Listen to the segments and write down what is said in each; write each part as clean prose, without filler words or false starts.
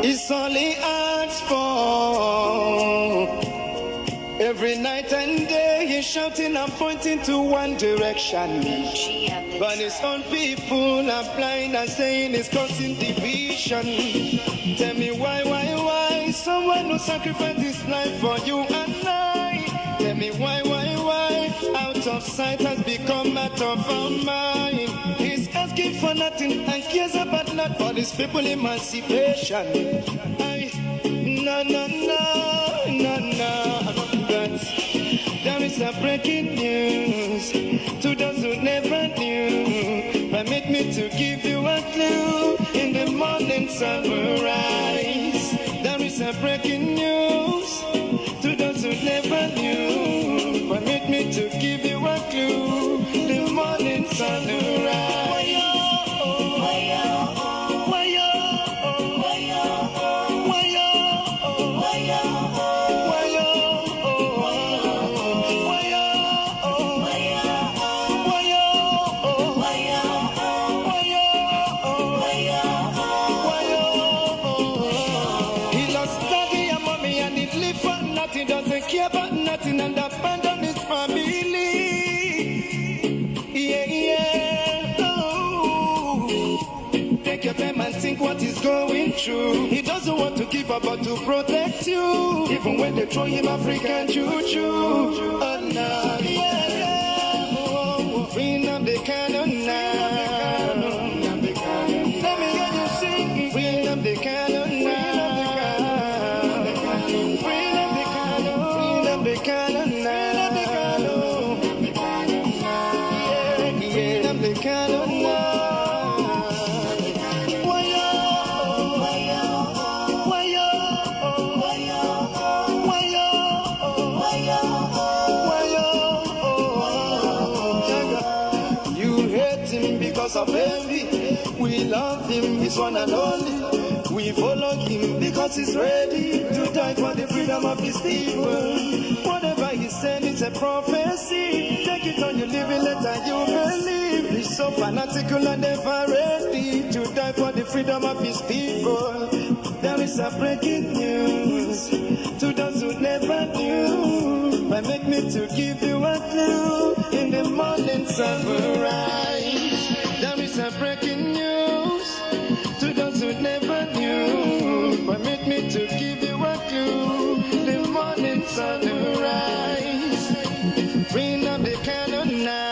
It's all he asks for. Every night and day he's shouting and pointing to one direction. But his own people are blind and saying it's causing division. Tell me why someone who sacrificed his life for you and I. Tell me why out of sight has become out of our mind. He's asking for nothing and cares about not for his people emancipation. No. There is a breaking news to those who never knew. Permit me to give you a clue. In the morning sun will rise. There is a breaking news to those who never knew. Permit me to give you a clue. The morning sun will rise. And abandon his family. Take your time and think what he's going through. He doesn't want to give up but to protect you. Even when they throw him African choo-choo. Oh no, Free Nnamdi Kanu now. Let me hear you sing. Free Nnamdi Kanu now. Of envy, we love him, he's one and only. We follow him because he's ready to die for the freedom of his people. Whatever he said is a prophecy. Take it on your living letter, you believe. He's so fanatical and ever ready to die for the freedom of his people. There is a breaking news to those who never knew. But make me to give you a clue. In the morning sun will rise. There is a breaking news to those who never knew. Permit me to give you a clue. The morning sun will rise. Free Nnamdi Kanu now.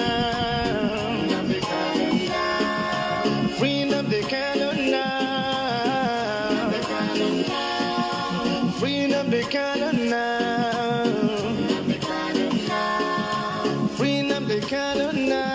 Free Nnamdi Kanu now. Free Nnamdi Kanu now. Free Nnamdi Kanu now.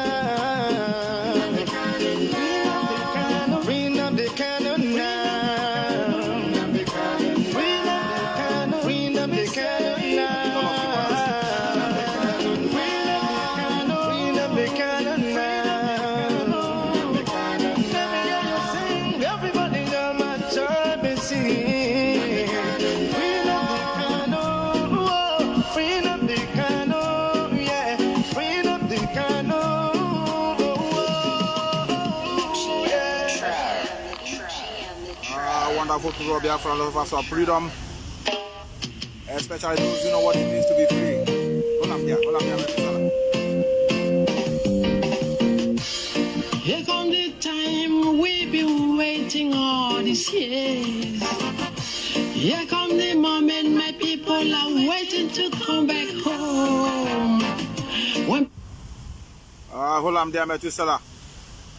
Wonderful people, Biafra lovers of freedom, especially those who know what it means to be free. Here comes the time we've been waiting all these years. Here comes the moment my people are waiting to come back home. Hold dear Methuselah.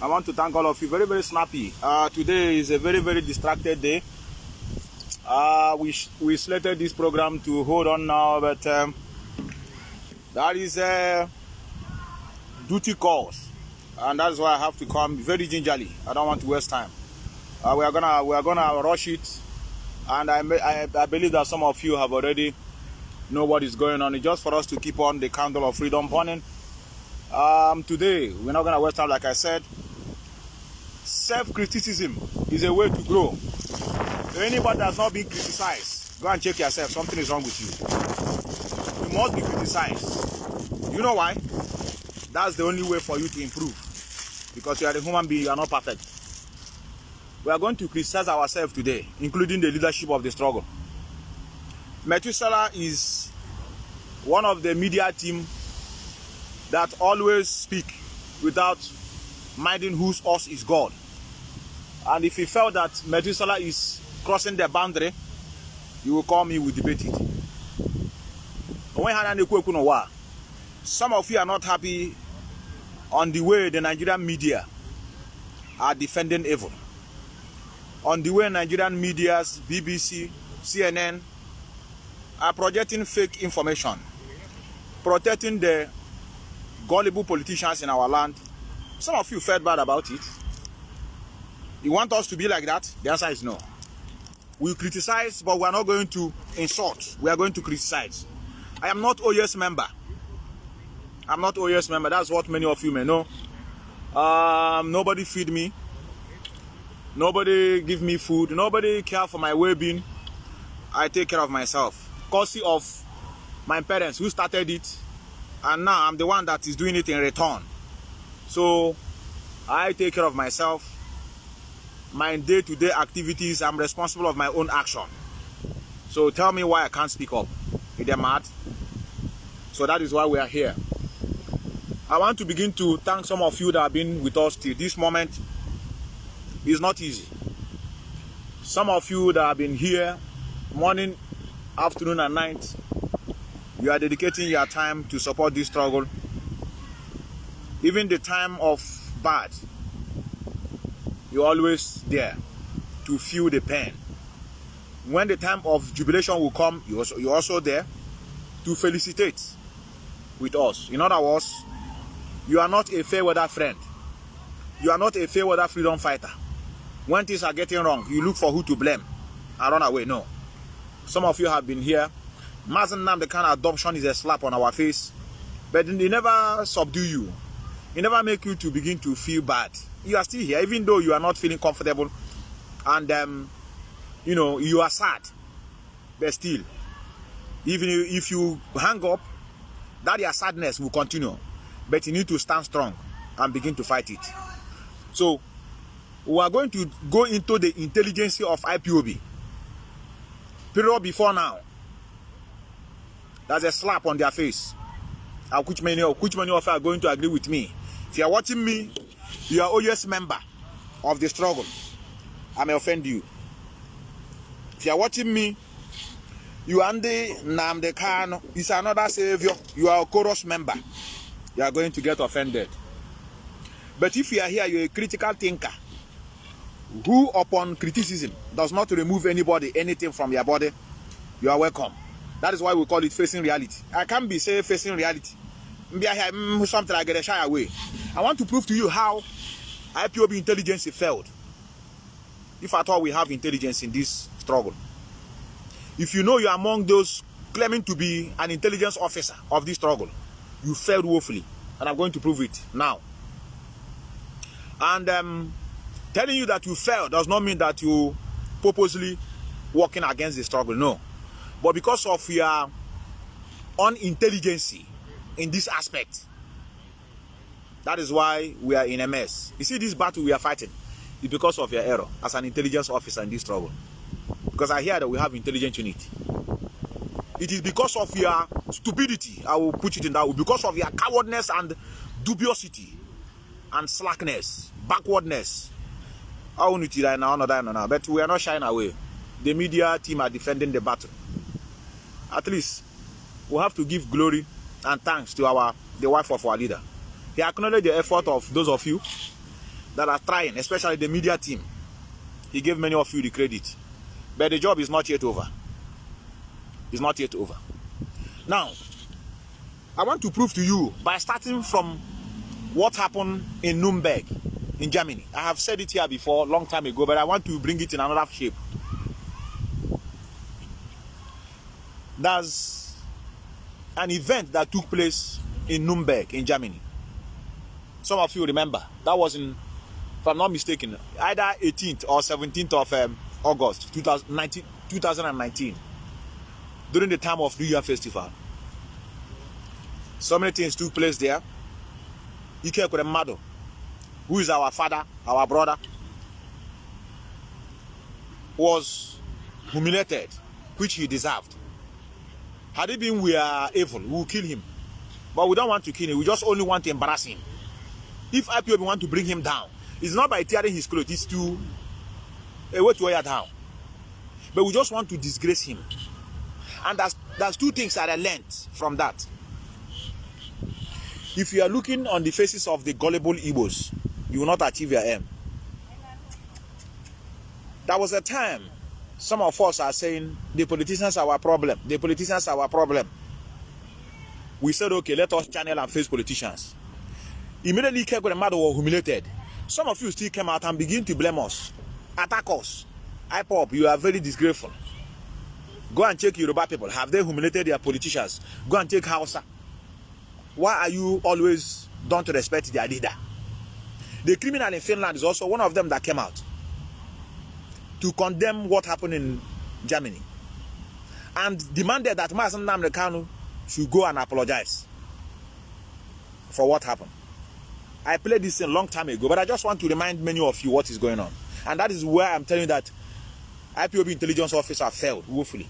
I want to thank all of you. Very, very snappy. Today is a very, very distracted day. We slated this program to hold on now, but that is a duty calls, and that's why I have to come very gingerly. I don't want to waste time. We are gonna rush it, and I believe that some of you have already know what is going on. It's just for us to keep on the candle of freedom burning. Today we're not gonna waste time, like I said. Self-criticism is a way to grow. If anybody has not been criticized, go and check yourself. Something is wrong with you. You must be criticized. You know why? That's the only way for you to improve. Because you are a human being, you are not perfect. We are going to criticize ourselves today, including the leadership of the struggle. Methuselah is one of the media team that always speak without minding whose us is God. And if he felt that Methuselah is crossing the boundary, he will call me, we debate it. Some of you are not happy on the way the Nigerian media are defending evil. On the way Nigerian medias, BBC, CNN, are projecting fake information, protecting the gullible politicians in our land. Some of you felt bad about it. You want us to be like that? The answer is no. We criticize, but we are not going to insult. We are going to criticize. I am not OES member. I'm not OES member. That's what many of you may know. Nobody feed me. Nobody give me food. Nobody care for my well-being. I take care of myself. Courtesy of my parents who started it, and now I'm the one that is doing it in return. So I take care of myself. My day-to-day activities, I'm responsible of my own action. So tell me why I can't speak up. Is they mad? So that is why we are here. I want to begin to thank some of you that have been with us till this moment. It's not easy. Some of you that have been here morning, afternoon and night, you are dedicating your time to support this struggle. Even the time of bad, you're always there to feel the pain. When the time of jubilation will come, you're also there to felicitate with us. In other words, you are not a fair weather friend. You are not a fair weather freedom fighter. When things are getting wrong, you look for who to blame and run away. No. Some of you have been here. Mazi Nnamdi kind of adoption is a slap on our face, but they never subdue you. It never make you to begin to feel bad. You are still here, even though you are not feeling comfortable, and you know you are sad. But still, even if you hang up, that your sadness will continue. But you need to stand strong and begin to fight it. So we are going to go into the intelligence of Ipob. Period before now. That's a slap on their face. Which many of you are going to agree with me. If you are watching me, you are OES member of the struggle. I may offend you. If you are watching me, you are Nnamdi Kanu is another savior. You are a chorus member. You are going to get offended. But if you are here, you are a critical thinker who, upon criticism, does not remove anything from your body, you are welcome. That is why we call it facing reality. I can't be saying facing reality. Something I get a shy away. I want to prove to you how Ipob intelligence failed. If at all we have intelligence in this struggle. If you know you are among those claiming to be an intelligence officer of this struggle, you failed woefully. And I'm going to prove it now. And telling you that you failed does not mean that you purposely working against the struggle. No. But because of your unintelligence in this aspect, that is why we are in a mess. You see, this battle we are fighting is because of your error as an intelligence officer in this struggle. Because I hear that we have intelligence unit. It is because of your stupidity, I will put it in that way, because of your cowardness and dubiosity and slackness, backwardness. But we are not shying away. The media team are defending the battle. At least we have to give glory and thanks to the wife of our leader. He acknowledged the effort of those of you that are trying, especially the media team. He gave many of you the credit. But the job is not yet over. It's not yet over. Now, I want to prove to you by starting from what happened in Nuremberg in Germany. I have said it here before, long time ago, but I want to bring it in another shape. There's an event that took place in Nuremberg in Germany. Some of you remember. That was in, if I'm not mistaken, either 18th or 17th of August 2019. During the time of New Year Festival. So many things took place there. Ike Kuremado, who is our father, our brother, was humiliated, which he deserved. Had it been we are evil, we will kill him. But we don't want to kill him, we just only want to embarrass him. If IPOB want to bring him down, it's not by tearing his clothes, it's to a way to wear down. But we just want to disgrace him. And there's two things that I learned from that. If you are looking on the faces of the gullible Igbos, you will not achieve your aim. There was a time some of us are saying the politicians are our problem. The politicians are our problem. We said, okay, let us channel and face politicians. Immediately, Nnamdi was humiliated. Some of you still came out and begin to blame us, attack us. Ipob, you are very disgraceful. Go and check Yoruba people. Have they humiliated their politicians? Go and check Hausa. Why are you always don't respect their leader? The criminal in Finland is also one of them that came out to condemn what happened in Germany and demanded that Mazi Nnamdi Kanu should go and apologize for what happened. I played this a long time ago, but I just want to remind many of you what is going on. And that is where I'm telling you that IPOB intelligence officer failed woefully.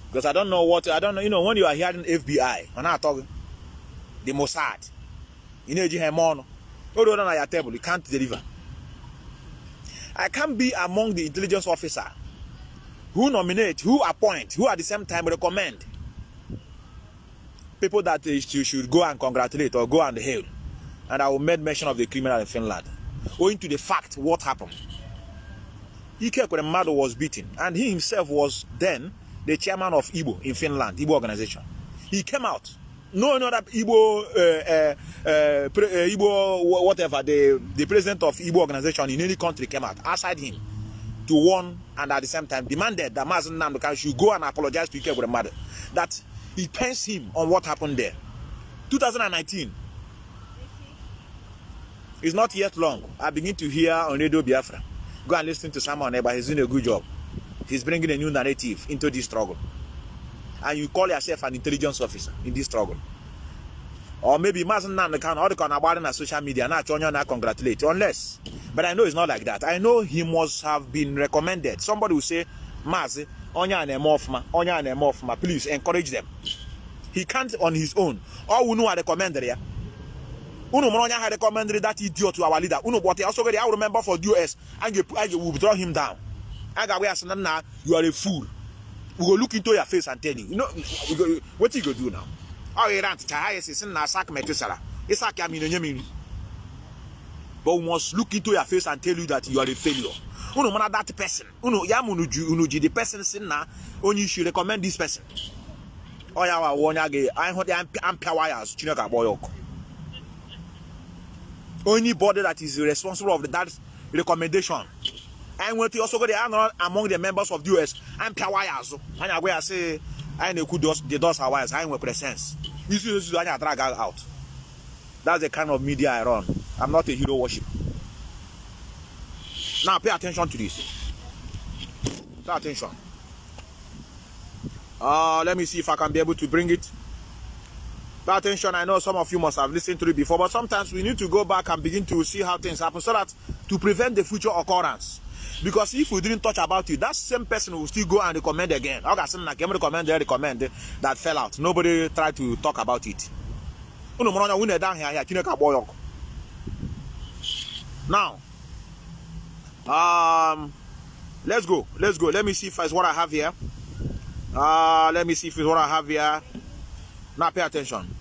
Because I don't know, you know, when you are hearing FBI, when I'm talking, the Mossad, you know, your table, you can't deliver. I can't be among the intelligence officer who nominate, who appoint, who at the same time recommend people that you should go and congratulate or go and hail. And I will make mention of the criminal in Finland, owing to the fact what happened. Nnamdi was beaten, and he himself was then the chairman of Igbo in Finland, Igbo organization. He came out. No other Igbo, whatever, the president of Igbo organization in any country came out outside him to warn and at the same time demanded that Mazi Nnamdi should go and apologize to Nnamdi. That he pains him on what happened there. 2019. It's not yet long. I begin to hear on Radio Biafra. Go and listen to someone there, but he's doing a good job. He's bringing a new narrative into this struggle. And you call yourself an intelligence officer in this struggle. Or maybe Mazi Nnamdi Kanu, all the kind of social media, not congratulate, unless. But I know it's not like that. I know he must have been recommended. Somebody will say, Mazi, please encourage them. He can't on his own. All we know are recommended here. Had recommended that idiot to our leader. But also I remember for US, and you will withdraw him down. You are a fool. We go look into your face and tell you. You know what you go do now? Oh, you rant sack Methuselah. But we must look into your face and tell you that you are a failure. That person. The person saying now only should recommend this person. Oh yeah, I heard the wires. Anybody that is responsible of that recommendation. And when you also go there among the members of the US, I'm Kawaias. And I say, I know who the doors are wise, I am presence. You see, I drag out. That's the kind of media I run. I'm not a hero worship. Now pay attention to this. Pay attention. Let me see if I can be able to bring it. Pay attention. I know some of you must have listened to it before, but sometimes we need to go back and begin to see how things happen so that to prevent the future occurrence. Because if we didn't touch about it, that same person will still go and recommend again. Recommend that fell out. Nobody tried to talk about it. Now, let's go. Let me see if it's what I have here. Now pay attention.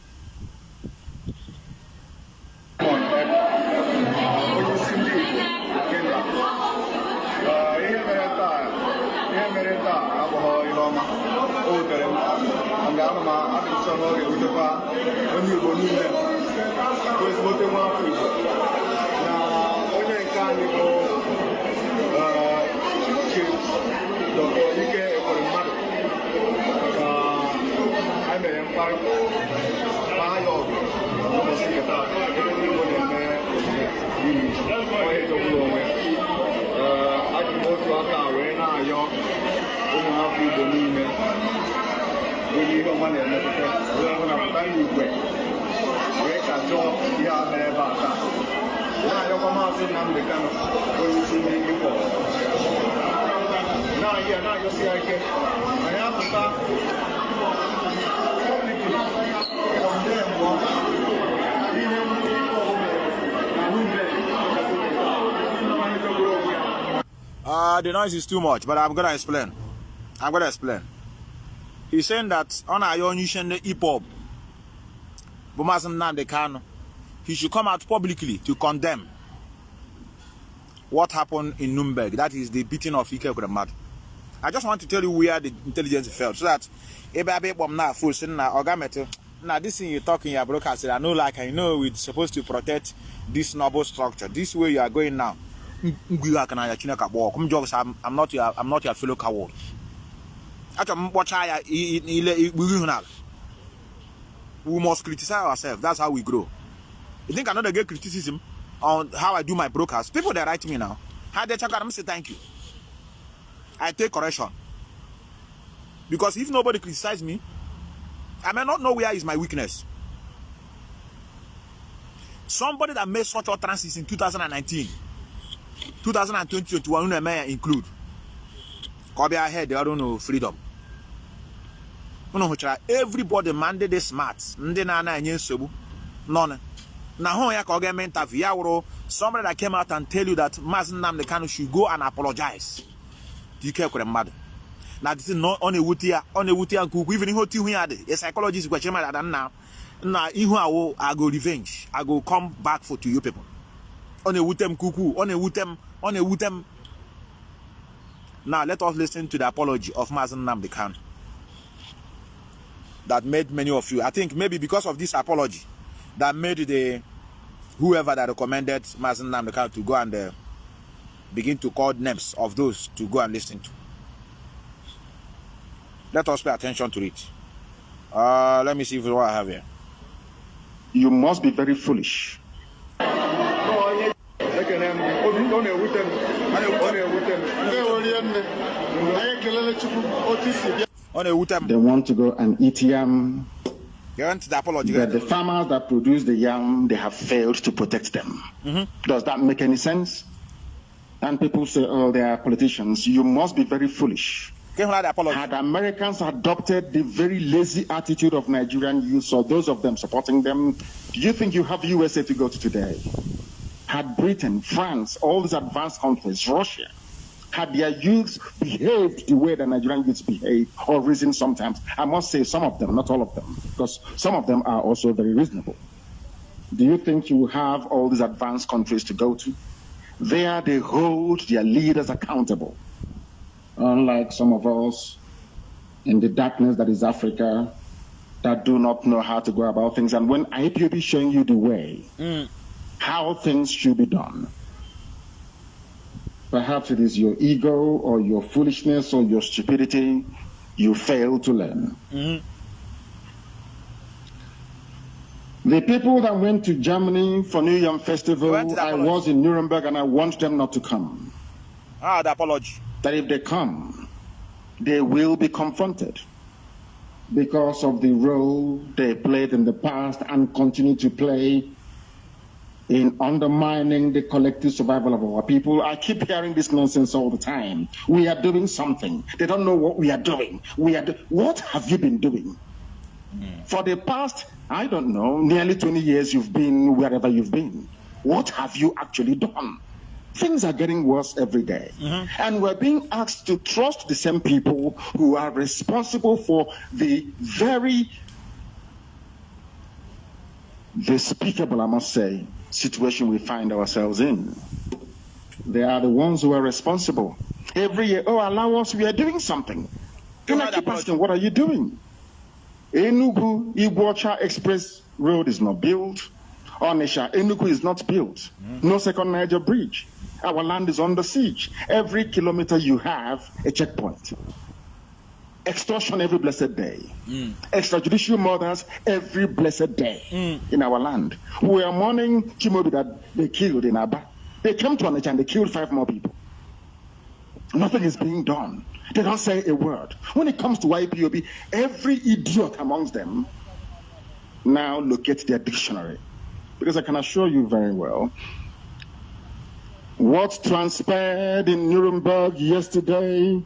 Now you come out saying Nnamdi Kanu when you see me Ipob. Now you see I get. I have to start the noise is too much, but I'm gonna explain. He's saying that on our own the Ipob, but Nnamdi Kanu, he should come out publicly to condemn what happened in Nuremberg. That is the beating of Ike Kuremad. I just want to tell you where the intelligence fell, so that now this thing you're talking, your broadcast, I know, like I know, we're supposed to protect this noble structure. This way you are going now. I'm not your fellow coward. We must criticize ourselves. That's how we grow. You think I know they get criticism on how I do my broadcast? People that write to me now, how they check out, I'm say thank you. I take correction. Because if nobody criticizes me, I may not know where is my weakness. Somebody that made such utterances in 2019, 2020, 2021 may include. Kobe ahead, they don't know freedom. Everybody mandate is smart. None. Now, somebody that came out and tell you that Mazi Nnamdi Kanu should go and apologize. Now, this is not on a wutia and cook. Even if you had a psychologist, now, I go revenge. I go come back to you people. On a wutem kuku, on a wutem. Now, let us listen to the apology of Mazi Nnamdi Kanu that made many of you, I think maybe because of this apology, that made the whoever that recommended Mazi Nnamdi Kanu to go and begin to call names of those to go and listen to. Let us pay attention to it. Let me see what I have here. You must be very foolish. They want to go and eat yam. But the farmers that produce the yam, they have failed to protect them. Does that make any sense? And people say, oh, they are politicians. You must be very foolish. Had Americans adopted the very lazy attitude of Nigerian youth, or those of them supporting them, do you think you have USA to go to today? Had Britain, France, all these advanced countries, Russia, had their youths behaved the way the Nigerian youths behave, or reason sometimes, I must say some of them, not all of them, because some of them are also very reasonable. Do you think you have all these advanced countries to go to? There they hold their leaders accountable. Unlike some of us in the darkness that is Africa, that do not know how to go about things. And when Ipob is showing you the way, how things should be done, perhaps it is your ego or your foolishness or your stupidity you fail to learn. The people that went to Germany for New Yam Festival, I was in Nuremberg and I want them not to come. The apology. That if they come, they will be confronted because of the role they played in the past and continue to play in undermining the collective survival of our people. I keep hearing this nonsense all the time. We are doing something. They don't know what we are doing. What have you been doing? For the past, I don't know, nearly 20 years you've been wherever you've been. What have you actually done? Things are getting worse every day. And we're being asked to trust the same people who are responsible for the very despicable, I must say, situation we find ourselves in. They are the ones who are responsible. Every year, oh, allow us, we are doing something. Then I keep asking, what are you doing? Enugu Iguacha Express Road is not built. Onisha, Enugu is not built. No second Niger bridge. Our land is under siege. Every kilometer you have a checkpoint. Extortion every blessed day. Extrajudicial murders every blessed day in our land. We are mourning Chimobi that they killed in Aba. They came to Onitsha and they killed 5 more people. Nothing is being done. They don't say a word. When it comes to Ipob, every idiot amongst them now locate their dictionary. Because I can assure you very well What transpired in Nuremberg yesterday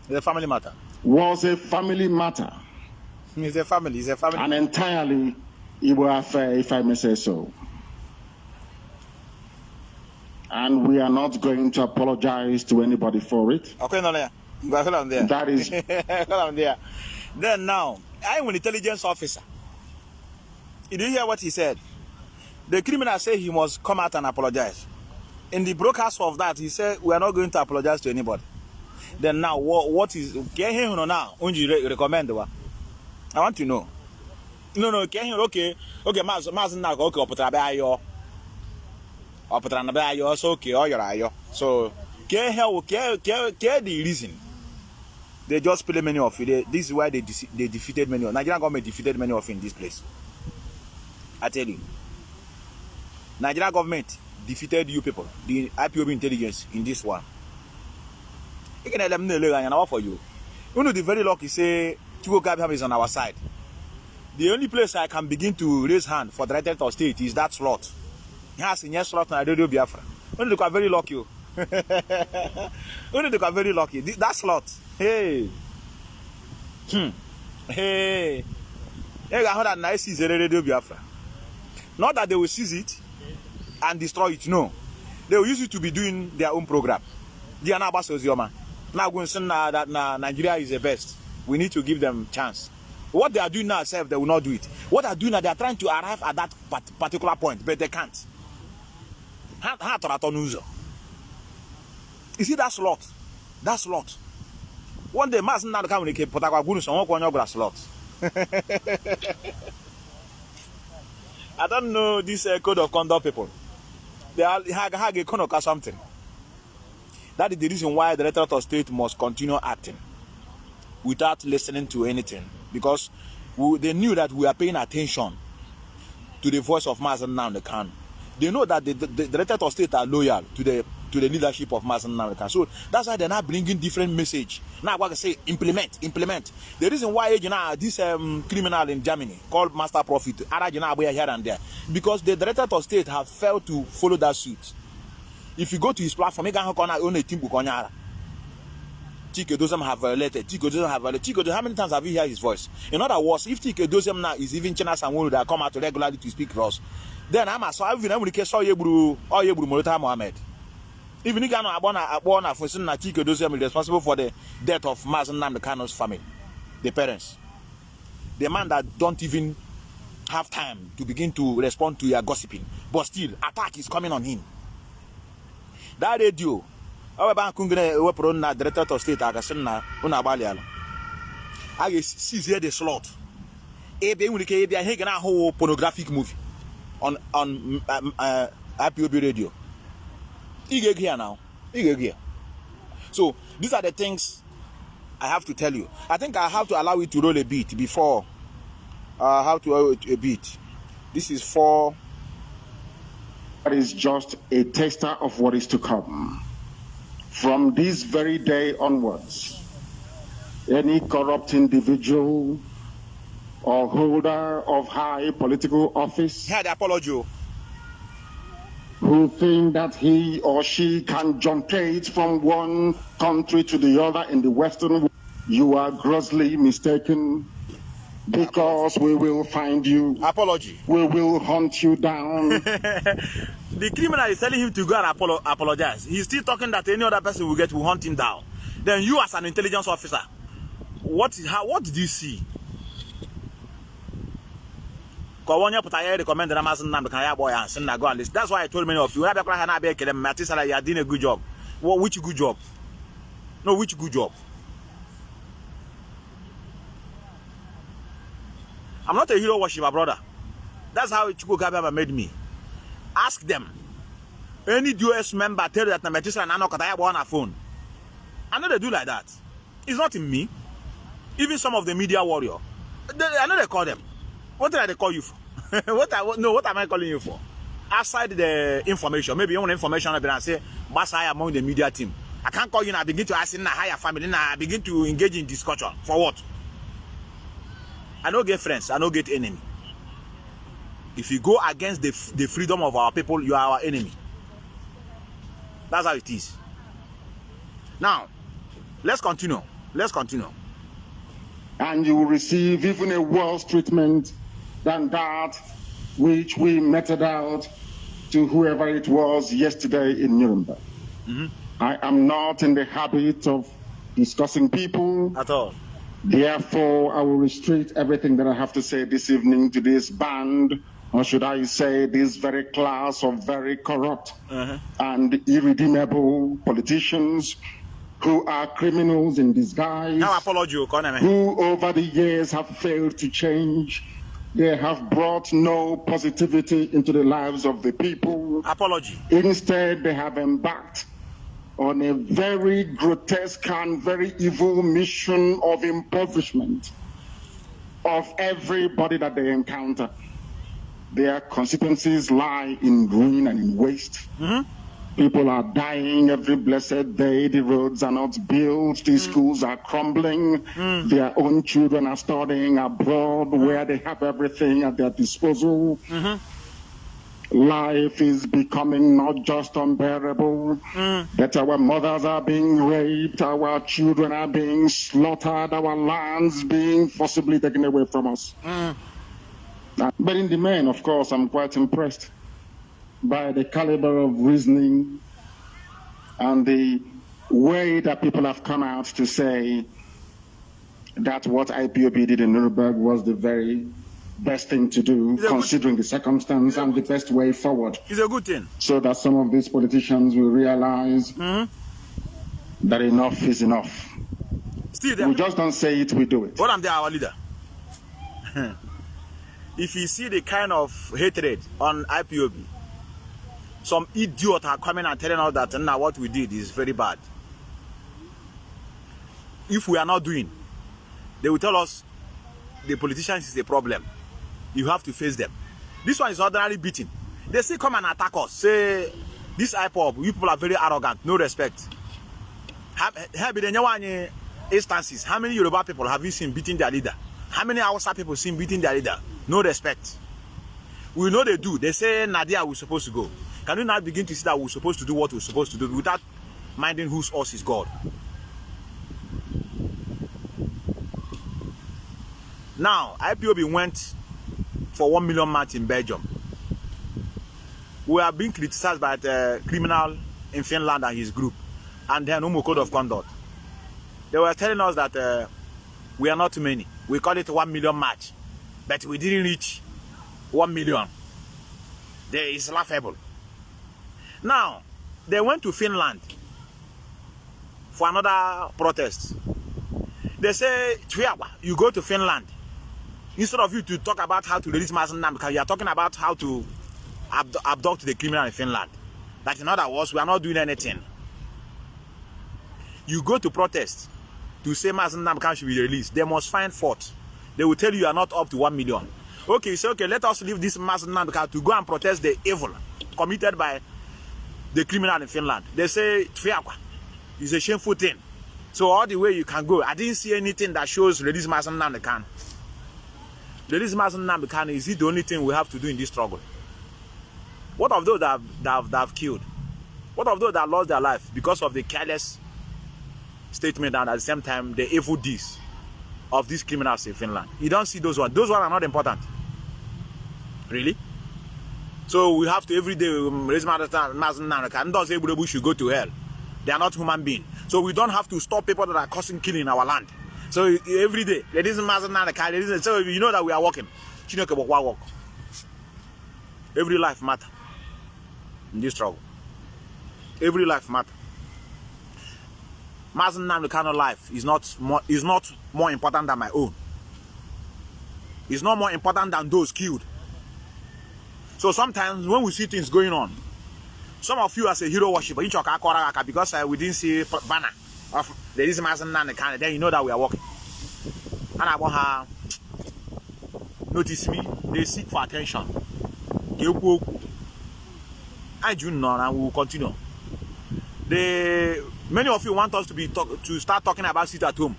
It's a family matter. Was a family matter. It's a family. It's a family. An entirely Igbo affair, if I may say so. And we are not going to apologize to anybody for it. Okay, no, yeah. Hold on there. That is. Hold on there. Then now, I'm an intelligence officer. Did you hear what he said? The criminal said he must come out and apologize. In the broadcast of that, he said, we are not going to apologize to anybody. Then now, what is... now, recommend? I want to know. No, okay, Mazi now, okay, so okay, all your ayo. So, the reason they just play many of it. This is why they defeated many of Nigerian government defeated many of in this place. I tell you, Nigerian government defeated you people, the Ipob intelligence in this one. You can let me know for you. You know the very lucky say Chugo Gabiam is on our side. The only place I can begin to raise hand for the right of state is that slot. Yes, in your slot na Radio Biafra. Only look very lucky. Only look very lucky. That slot. Hey. Hey. I heard that nice is Radio Biafra. Not that they will seize it and destroy it. No. They will use it to be doing their own program. They are not about now going to say that Nigeria is the best. We need to give them chance. What they are doing now, they will not do it. What they are doing now, they are trying to arrive at that particular point, but they can't. You see that slot? That slot. One day, Mazi now come with a slot. I don't know this code of conduct people. They are a code or something. That is the reason why the director of state must continue acting without listening to anything, because they knew that we are paying attention to the voice of Mazi Kanu. They know that the director of state are loyal to the leadership of Mazi Kanu. So that's why they're not bringing different message. Now what I say, implement. The reason why this criminal in Germany called Master Prophet, here and there, because the director of state have failed to follow that suit. If you go to his platform, Chike Dozem have violated. How many times have you heard his voice? In other words, if Chike Dozem now is even China someone that come out regularly to speak for us, then I'm so I've been saw Yebru or Yebru Molota Mohammed. Even if Abona for saying that Chike Dozem is responsible for the death of Mazi Kanu's family, the parents, the man that don't even have time to begin to respond to your gossiping, but still attack is coming on him. That radio. Our bank director of state I seize the slot. A whole pornographic movie on Ipob radio. Here now. So these are the things I have to tell you. I think I have to allow it to roll a bit before how to roll a bit. This is for. That is just a taster of what is to come. From this very day onwards, any corrupt individual or holder of high political office who think that he or she can jumpate from one country to the other in the Western world, you are grossly mistaken, because we will find you. Apology. We will hunt you down. The criminal is telling him to go and apologize. He's still talking that any other person will hunt him down. Then you as an intelligence officer, what did you see? That's why I told many of you, Methuselah, you are doing a good job. Which good job? No, which good job? I'm not a hero worshiper, brother. That's how Chugo Gabiam made me. Ask them. Any US member tell you that Methuselah and Anokataya on a phone. I know they do like that. It's not in me. Even some of the media warrior. I know they call them. What did they call you for? What am I calling you for? Outside the information, maybe you want information and say, Basai among the media team. I can't call you now, begin to ask in a higher family, now I begin to engage in discussion. For what? I don't get friends, I don't get enemy. If you go against the freedom of our people, you are our enemy. That's how it is. Now, let's continue. Let's continue. And you will receive even a worse treatment than that which we meted out to whoever it was yesterday in Nuremberg. I am not in the habit of discussing people At all. Therefore, I will restrict everything that I have to say this evening to this band, or should I say this very class of very corrupt and irredeemable politicians who are criminals in disguise, who over the years have failed to change. They have brought no positivity into the lives of the people. Apology. Instead, they have embarked on a very grotesque and very evil mission of impoverishment of everybody that they encounter. Their constituencies lie in ruin and in waste. People are dying every blessed day. The roads are not built. The schools are crumbling. Their own children are studying abroad where they have everything at their disposal. Life is becoming not just unbearable, that our mothers are being raped, our children are being slaughtered, our lands being forcibly taken away from us. But in the main, of course, I'm quite impressed by the caliber of reasoning and the way that people have come out to say that what IPOB did in Nuremberg was the very best thing to do, considering the circumstance, and the best way forward. It's a good thing. So that some of these politicians will realize that enough is enough. Still, we just don't say it, we do it. But I'm there, our leader. If you see the kind of hatred on IPOB, some idiot are coming and telling us that now what we did is very bad. If we are not doing, they will tell us the politicians is a problem. You have to face them. This one is ordinary beating. They still come and attack us. Say, this Ipob, you people are very arrogant, no respect. Instances, how many Yoruba people have you seen beating their leader? How many Hausa people seen beating their leader? No respect. We know they do. They say Nadia we're supposed to go. Can we now begin to see that we're supposed to do what we're supposed to do without minding whose us is God? Now, IPOB went for 1 million march in Belgium. We are being criticized by the criminal in Finland and his group, and then no code of conduct. They were telling us that we are not too many. We call it 1 million march, but we didn't reach 1 million. It's laughable. Now, they went to Finland for another protest. They say, you go to Finland. Instead of you to talk about how to release Mazi Methuselah, because you are talking about how to abduct the criminal in Finland. That in other words, we are not doing anything. You go to protest to say Mazi Methuselah should be released. They must find fault. They will tell you are not up to 1 million. Okay, so okay, let us leave this Mazi Methuselah to go and protest the evil committed by the criminal in Finland. They say it's a shameful thing. So all the way you can go. I didn't see anything that shows release Mazi Methuselah. Release Mazi Methuselah, is it the only thing we have to do in this struggle? What of those that have killed? What of those that lost their life because of the careless statement and at the same time the evil deeds of these criminals in Finland? You don't see those ones. Those ones are not important. Really? So we have to every day raise Mazi Methuselah and those everybody should go to hell. They are not human beings. So we don't have to stop people that are causing killing in our land. So every day, ladies and Mazi, so you know that we are working. Every life matter in this struggle. Every life matter. Mazi Methuselah's life is not more important than my own. It's not more important than those killed. So sometimes when we see things going on, some of you as a hero worshiper, because we didn't see banner of ladies and Mazi, then you know that we are working. And I want her notice me, they seek for attention. I do not, and we will continue. Many of you want us to start talking about sit at home.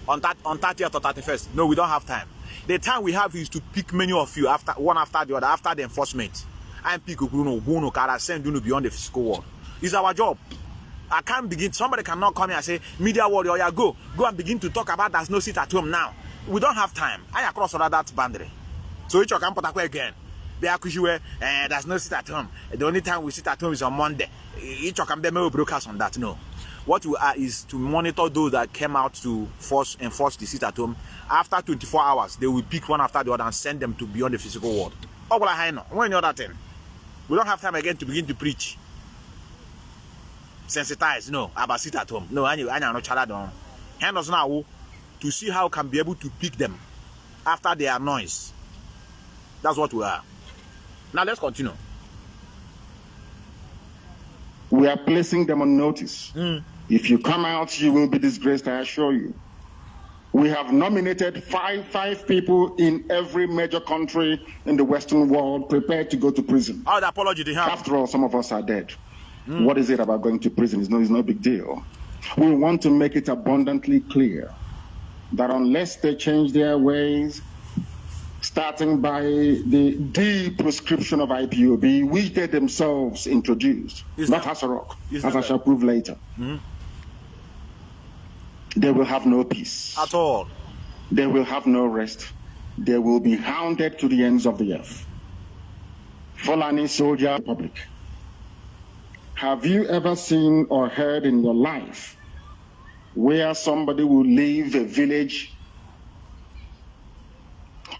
on 30th or 31st. No, we don't have time. The time we have is to pick many of you one after the other, after the enforcement. And pick send you beyond the physical world. It's our job. I can't begin. Somebody cannot come here and say, media warrior, yeah, go and begin to talk about there's no seat at home now. We don't have time. I cross that boundary. So each can put again. There's no sit at home. The only time we sit at home is on Monday. Each can be broadcast on that. No. What we are is to monitor those that came out to enforce the sit at home. After 24 hours, they will pick one after the other and send them to beyond the physical world. Oh, well, I know. When you're that thing, we don't have time again to begin to preach. Sensitize, no, about sit at home. No, I know child on. Hand us now to see how can be able to pick them after their noise. That's what we are. Now let's continue. We are placing them on notice. If you come out, you will be disgraced, I assure you. We have nominated five people in every major country in the Western world prepared to go to prison. Oh, the apology they have. After all, some of us are dead. What is it about going to prison? It's no big deal. We want to make it abundantly clear that unless they change their ways, starting by the de-prescription of IPOB, which they themselves introduced, not Hasarok, as I shall prove later, they will have no peace. At all. They will have no rest. They will be hounded to the ends of the earth. Fulani Soldier Republic. Have you ever seen or heard in your life where somebody will leave a village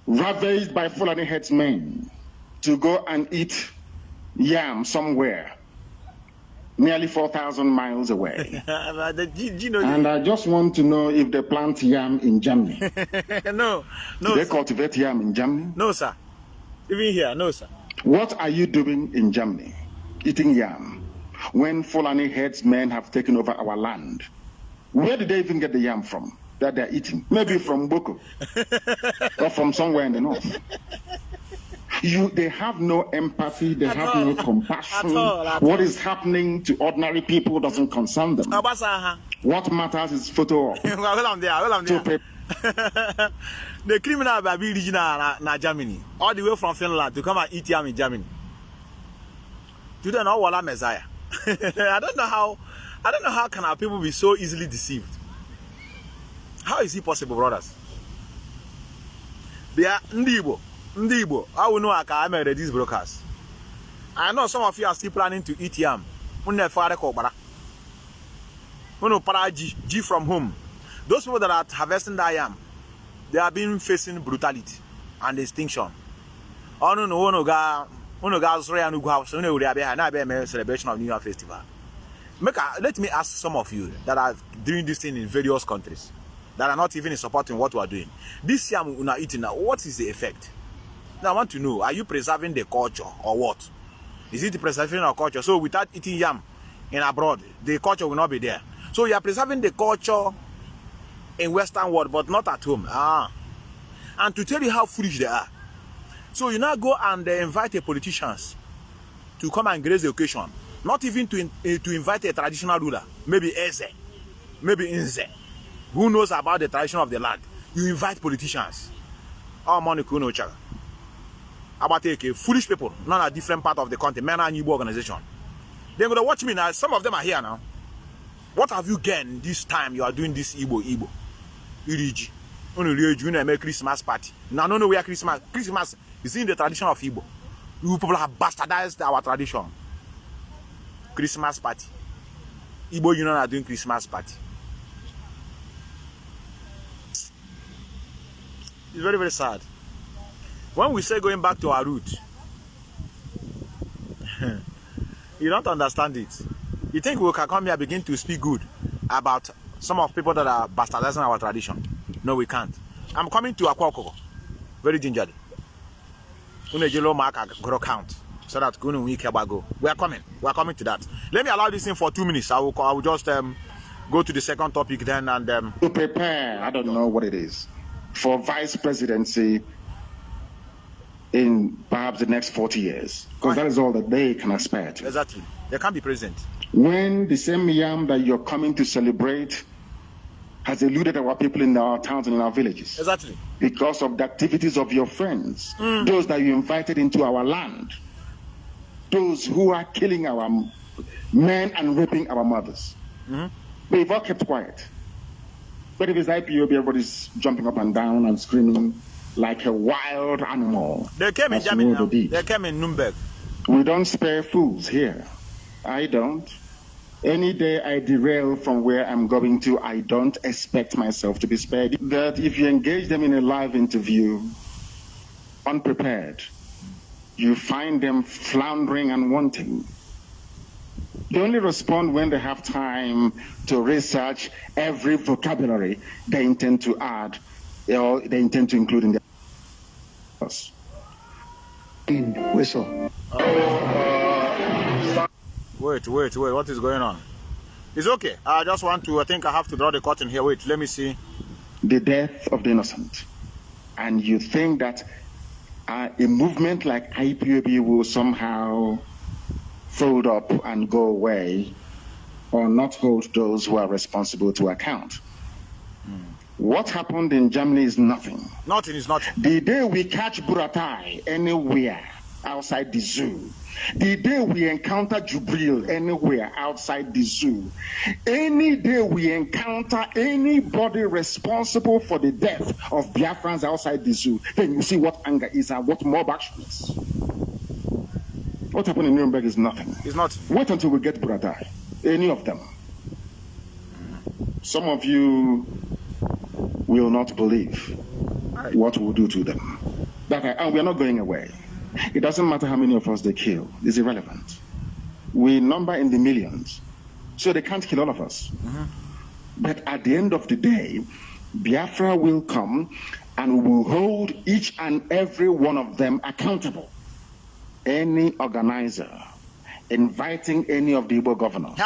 ravaged by Fulani headsmen to go and eat yam somewhere nearly 4,000 miles away? And I just want to know if they plant yam in Germany. No. Do they cultivate yam in Germany? No, sir. Even here, no, sir. What are you doing in Germany, eating yam, when Fulani headsmen have taken over our land? Where did they even get the yam from that they're eating? Maybe from Boko or from somewhere in the north. They have no empathy, they have no compassion. What is happening to ordinary people doesn't concern them. What matters is photo op. The criminal will be original in Germany, all the way from Finland to come and eat yam in Germany. You don't know what I'm Messiah. I don't know how can our people be so easily deceived. How is it possible, brothers? They are Ndibo. I will know I made these broadcasts. I know some of you are still planning to eat yam. G from home. Those people that are harvesting that yam, they are being facing brutality and extinction. Celebration of New Year festival. Let me ask some of you that are doing this thing in various countries that are not even supporting what we are doing. This yam we are eating now, what is the effect? Now I want to know, are you preserving the culture or what? Is it the preservation of culture? So without eating yam in abroad, the culture will not be there. So you are preserving the culture in Western world, but not at home. And to tell you how foolish they are. So you now go and invite the politicians to come and grace the occasion. Not even to invite a traditional ruler, maybe Eze, maybe Nze, who knows about the tradition of the land. You invite politicians. Our money kuno chaga. About foolish people, not a different part of the country, men and Igbo organization. They're gonna watch me now. Some of them are here now. What have you gained this time you are doing this Igbo? Iriji. You make Christmas party. Now no where Christmas is in the tradition of Igbo. You people have bastardized our tradition. Christmas party. Igbo Union are doing Christmas party. It's very, very sad. When we say going back to our root, you don't understand it. You think we can come here and begin to speak good about some of people that are bastardizing our tradition? No, we can't. I'm coming to Akwakoko very gingerly. Count. So that we are coming to that. Let me allow this in for 2 minutes. I will just go to the second topic then and to prepare, I don't know what it is, for vice presidency in perhaps the next 40 years. Because that is all that they can aspire to. Exactly. They can't be president. When the same yam that you're coming to celebrate has eluded our people in our towns and in our villages. Exactly. Because of the activities of your friends, those that you invited into our land, those who are killing our men and raping our mothers. But you've all kept quiet. But if it's IPOB, everybody's jumping up and down and screaming like a wild animal. They came in Germany. They came in Nuremberg. We don't spare fools here. I don't. Any day I derail from where I'm going to, I don't expect myself to be spared. That if you engage them in a live interview, unprepared, you find them floundering and wanting. They only respond when they have time to research every vocabulary they intend to add or they intend to include in their whistle. Wait, what is going on? It's okay. I just want to, I think I have to draw the curtain here. Wait, let me see. The death of the innocent. And you think that a movement like IPOB will somehow fold up and go away or not hold those who are responsible to account. What happened in Germany is nothing. Nothing is nothing. The day we catch Buratai anywhere outside the zoo, the day we encounter Jubril anywhere outside the zoo, any day we encounter anybody responsible for the death of Biafrans outside the zoo, then you see what anger is and what mob action is. What happened in Nuremberg is nothing. It's not. Wait until we get Buratai, any of them. Some of you will not believe what we'll do to them. And we're not going away. It doesn't matter how many of us they kill. It's irrelevant. We number in the millions, so they can't kill all of us. But at the end of the day, Biafra will come and we will hold each and every one of them accountable. Any organizer inviting any of the Igbo governors,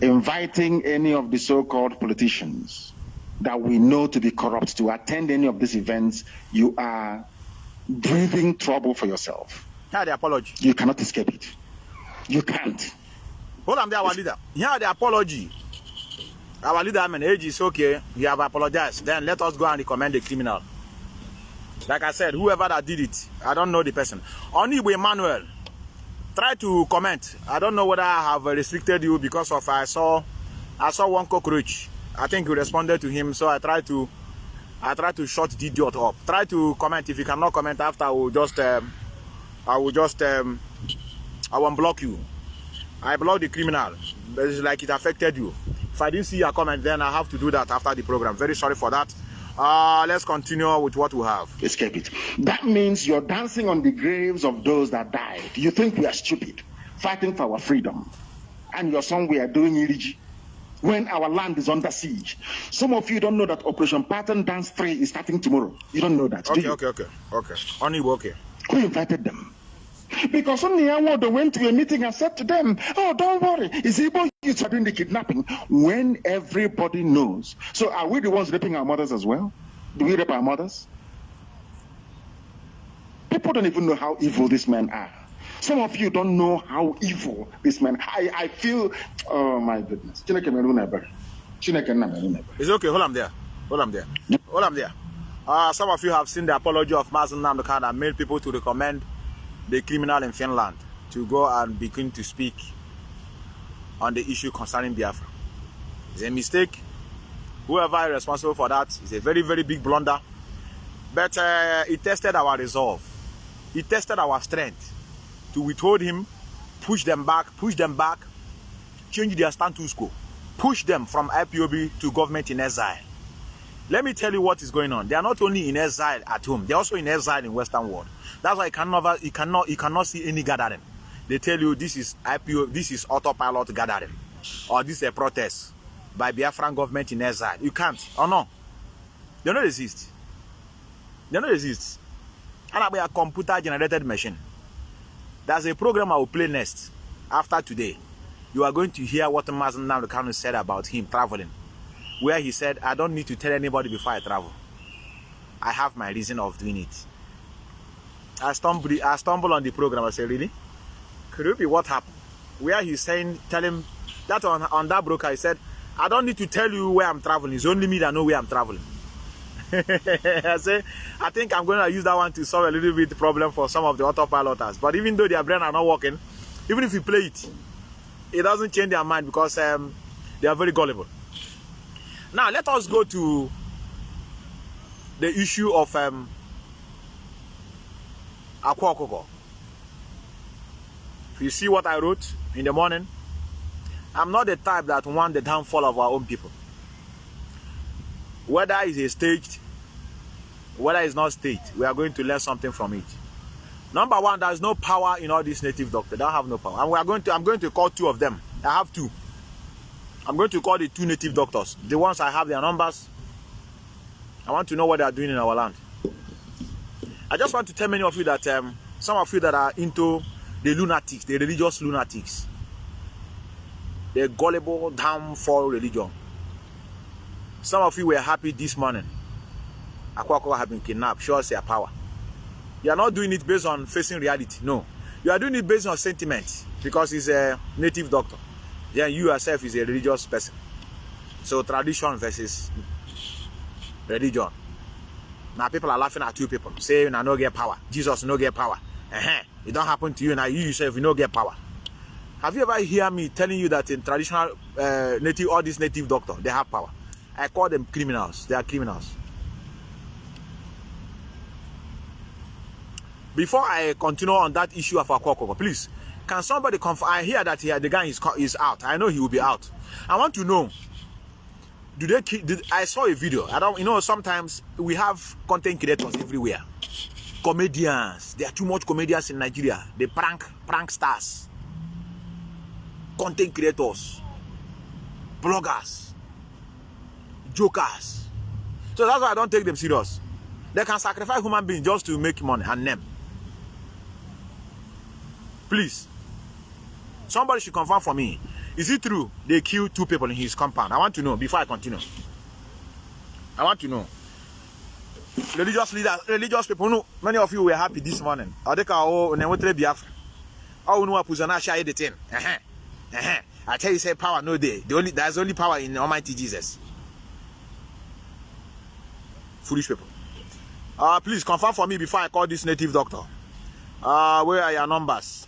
inviting any of the so-called politicians that we know to be corrupt to attend any of these events, you are breathing trouble for yourself. Here the apology. You cannot escape it. You can't. Hold on there, our leader. Here the apology. Our leader, age is okay. We have apologized. Then let us go and recommend the criminal. Like I said, whoever that did it, I don't know the person. Only with Emmanuel, try to comment. I don't know whether I have restricted you because of I saw one cockroach. I think you responded to him, so I try to shut the idiot up. Try to comment. If you cannot comment after, I will unblock you. I blocked the criminal. It's like it affected you. If I didn't see your comment, then I have to do that after the program. Very sorry for that. Let's continue with what we have. Escape it. That means you're dancing on the graves of those that died. You think we are stupid, fighting for our freedom, and you're somewhere doing iriji when our land is under siege. Some of you don't know that Operation Pattern Dance 3 is starting tomorrow. You don't know that. Okay. Only okay. Who invited them? Because only they went to a meeting and said to them, oh, don't worry, it's Igbo youths are doing the kidnapping, when everybody knows. So are we the ones raping our mothers as well? Do we rape our mothers? People don't even know how evil these men are. Some of you don't know how evil these men are. I feel, oh my goodness. It's okay, hold on there. Some of you have seen the apology of Mazi Nnamdi that made people to recommend the criminal in Finland to go and begin to speak on the issue concerning Biafra. It's a mistake. Whoever is responsible for that is a very, very big blunder. But it tested our resolve. It tested our strength to withhold him, push them back, change their status quo, push them from IPOB to government in exile. Let me tell you what is going on. They are not only in exile at home, they are also in exile in Western world. That's why you cannot see any gathering. They tell you this is IPO, this is autopilot gathering, or this is a protest by Biafran government in exile. You can't. Oh no. They don't exist. And I'll be a computer generated machine. There's a program I will play next. After today, you are going to hear what Mazi Methuselah said about him traveling, where he said, I don't need to tell anybody before I travel. I have my reason of doing it. I stumble on the program. I say, really? Could it be what happened? Where he's saying, tell him that on that broker, he said, I don't need to tell you where I'm traveling. It's only me that know where I'm traveling. I think I'm going to use that one to solve a little bit problem for some of the autopiloters. But even though their brain are not working, even if you play it, it doesn't change their mind because they are very gullible. Now let us go to the issue of Akwa Okoko. If you see what I wrote in the morning, I'm not the type that want the downfall of our own people. Whether it's staged, whether it's not staged, we are going to learn something from it. Number one, there's no power in all these native doctors. They don't have no power. And I'm going to call two of them. I have two. I'm going to call the two native doctors. The ones I have their numbers. I want to know what they are doing in our land. I just want to tell many of you that some of you that are into the lunatics, the religious lunatics, the gullible downfall religion. Some of you were happy this morning. Akwa Okoko have been kidnapped. Show us their power. You are not doing it based on facing reality. No. You are doing it based on sentiment because he's a native doctor. Then you yourself is a religious person. So tradition versus religion. Now people are laughing at you people. Saying I no get power. Jesus no get power. It don't happen to you now. You yourself you no get power. Have you ever heard me telling you that in traditional native, all these native doctors, they have power? I call them criminals. They are criminals. Before I continue on that issue of Akwa Okoko, please, can somebody confirm? I hear that the guy is out. I know he will be out. I want to know, I saw a video. I don't, sometimes we have content creators everywhere. Comedians. There are too much comedians in Nigeria. They prank stars. Content creators. Bloggers. Jokers. So that's why I don't take them serious. They can sacrifice human beings just to make money and name. Please, somebody should confirm for me. Is it true they killed 2 people in his compound? I want to know before I continue. I want to know. Religious leaders, religious people. No, many of you were happy this morning. Biafra. I tell you, say power no day. There's only power in Almighty Jesus. Foolish people. Please confirm for me before I call this native doctor. Where are your numbers?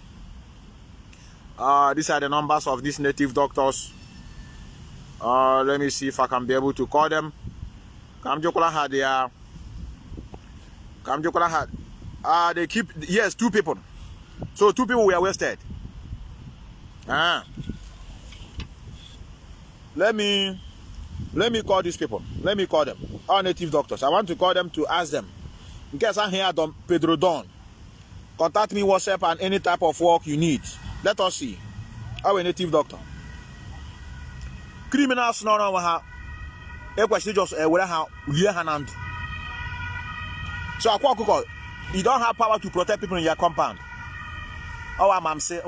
These are the numbers of these native doctors. Let me see if I can be able to call them. Kamjokola had they keep, yes, 2 people. So 2 people were arrested. Let me call these people. Let me call them. Our native doctors. I want to call them to ask them. In case I'm here, Pedro Don. Contact me WhatsApp and any type of work you need. Let us see. Our native doctor. Criminals no just so Akwa Okoko, you don't have power to protect people in your compound. Our mom say,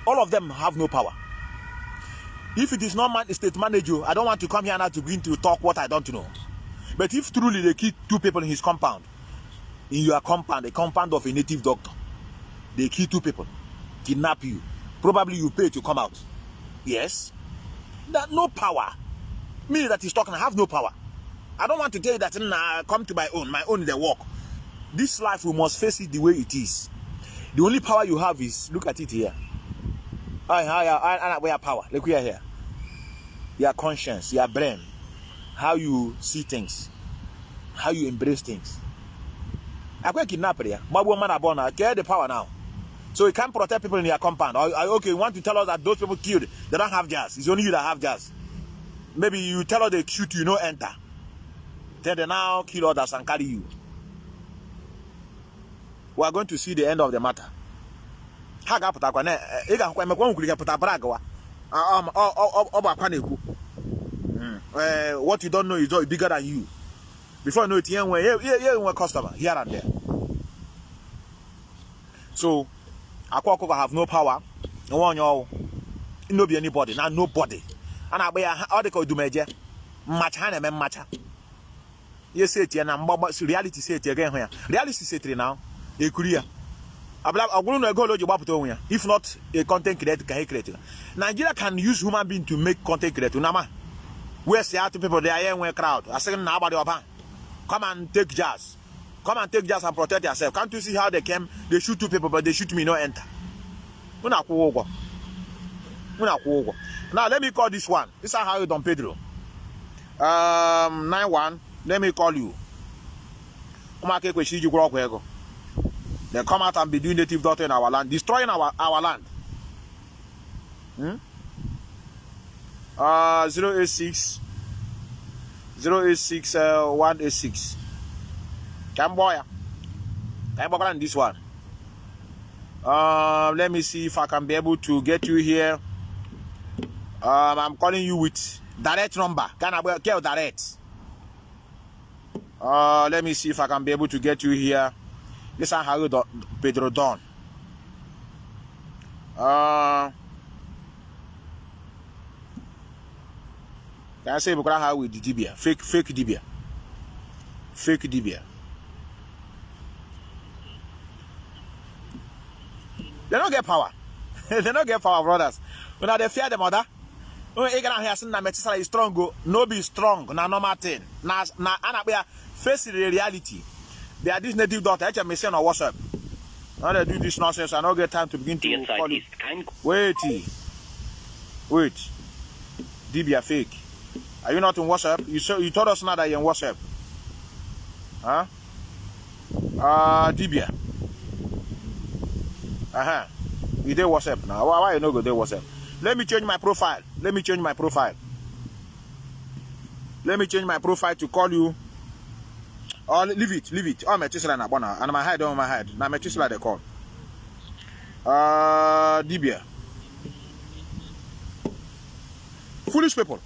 all of them have no power. If it is not state manager, I don't want to come here now to begin to talk what I don't know. But if truly they kill 2 people in his compound, in your compound, a compound of a native doctor, they kill 2 people, kidnap you, probably you pay to come out. Yes, that no power. Me that is talking, I have no power. I don't want to tell you that come to my own the work. This life we must face it the way it is. The only power you have is, look at it here. We have power. Look here. Your conscience, your brain, how you see things, how you embrace things. I can't kidnap here. Get the power now. So you can't protect people in your compound. Okay, you want to tell us that those people killed, they don't have jazz. It's only you that have jazz. Maybe you tell us they shoot you, no enter. Then they now kill others and carry you. We are going to see the end of the matter. What you don't know is bigger than you. Before you know it, you're customer here and there. So, Akwa Okoko have no power. No one, no be anybody. Now nobody. And I be all the call do major. Match yes, it and reality say it again here. Reality say it now. A career. If not a content creator, Nigeria can use human being to make content creator. Where's the other people? They are here in crowd. I say, nobody open. Come and take jazz. Come and take jazz and protect yourself. Can't you see how they came? They shoot 2 people, but they shoot me, no enter. Now let me call this one. This is how you Don Pedro. 91. Let me call you. They come out and be doing native daughter in our land, destroying our land. 086 186. Camboya. Camboya, this one. Let me see if I can be able to get you here. I'm calling you with direct number. Can I get direct? Let me see if I can be able to get you here. This is how Pedro Don. Can I say because how with the Dibia? Fake Dibia. Fake Dibia. They don't get power. They don't get power, brothers. When they fear the mother. When you can hear Nnamdi Methuselah is strong, go no be strong, na normal thing. Na face the reality. They are this native daughter. I may say on WhatsApp. Now they do this nonsense. I don't get time to begin to call it. Wait. Dibia fake. Are you not on WhatsApp? You told us now that you're on WhatsApp. Huh? Dibia. You did WhatsApp now. Why you no go there WhatsApp? Let me change my profile. Let me change my profile to call you. Oh, leave it. Oh, Methuselah na bona. And my head. Now Methuselah they call. Dibia. Foolish people.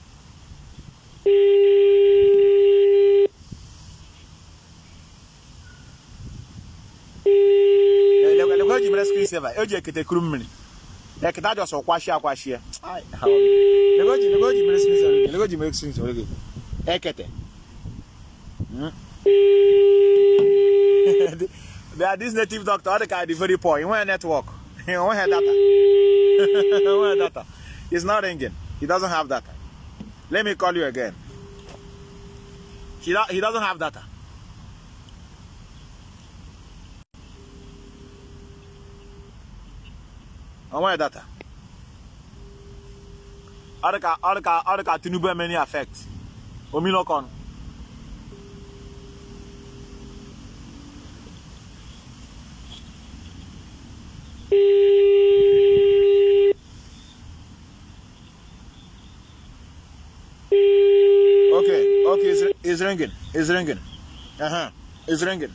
They are this native doctor, other guy is very poor. He want a network. He want data. It's not ringing. He doesn't have data. Let me call you again. He doesn't have data. I want data. Other Tinubu many affect. Ominokon. Okay, it's ringing. It's ringing. It's ringing.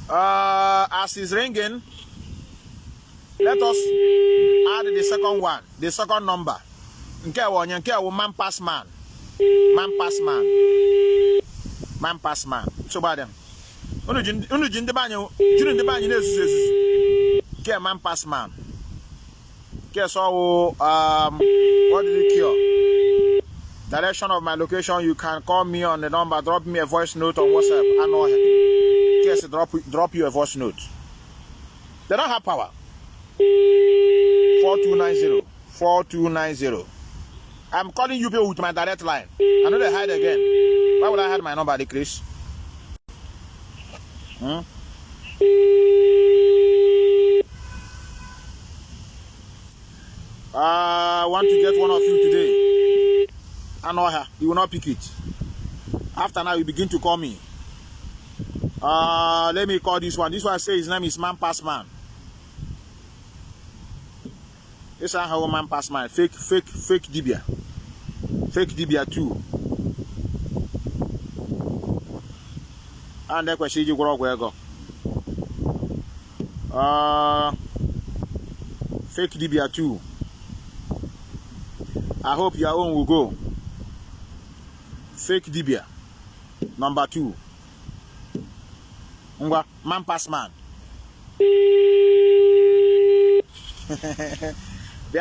As it's ringing, let us add the second one, the second number. Okay, man pass man. Man pass man. So bad them. Unu banyo okay, man pass man. Okay, so what did it cure? Direction of my location. You can call me on the number. Drop me a voice note on WhatsApp. I know. Yes, drop you a voice note. They don't have power. 4290. I'm calling you people with my direct line. I know they hide again. Why would I hide my number, Chris? I want to get one of you today. I know her. You will not pick it. After now, you begin to call me. Let me call this one. This one says his name is Man Pass Man. This is how Man Pass Man. Fake Dibia. Fake Dibia too. And that question you go. Fake Dibia too. I hope your own will go. Fake Dibia. Number 2. Man pass man. The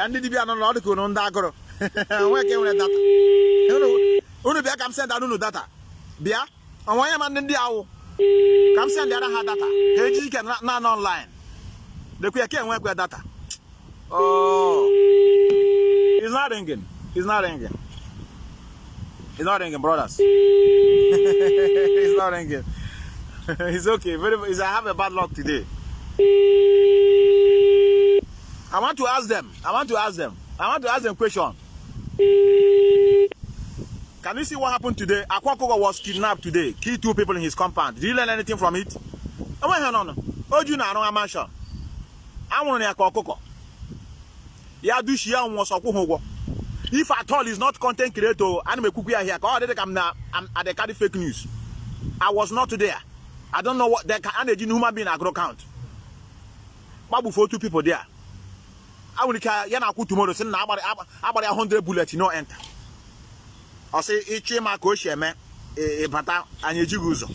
Andy Dibia no Lord go on dagoro. Where can we data? Unu bia come send anu data. Bia, on why man ndi awo. Come send the other data. Heji can not online. The quick can work with data. Oh, it's not not ringing. It's not ringing. It's not ringing, brothers. It's not ringing. It's okay. I have a bad luck today. I want to ask them a question. Can you see what happened today? Akwakoko was kidnapped today. Killed 2 people in his compound. Did you learn anything from it? No. Oju na no mansion. Awon ni Akwakoko. Ya do shia won so ko. If at all is not content creator, anime kuku here. I'm at the carry fake news. I was not there. I don't know what the energy human being agro count. Babu for 2 people there. I will yana tomorrow. Say na about 100 bullets, you know, enter. I say each ma ko sheme e pata anyejiguzo.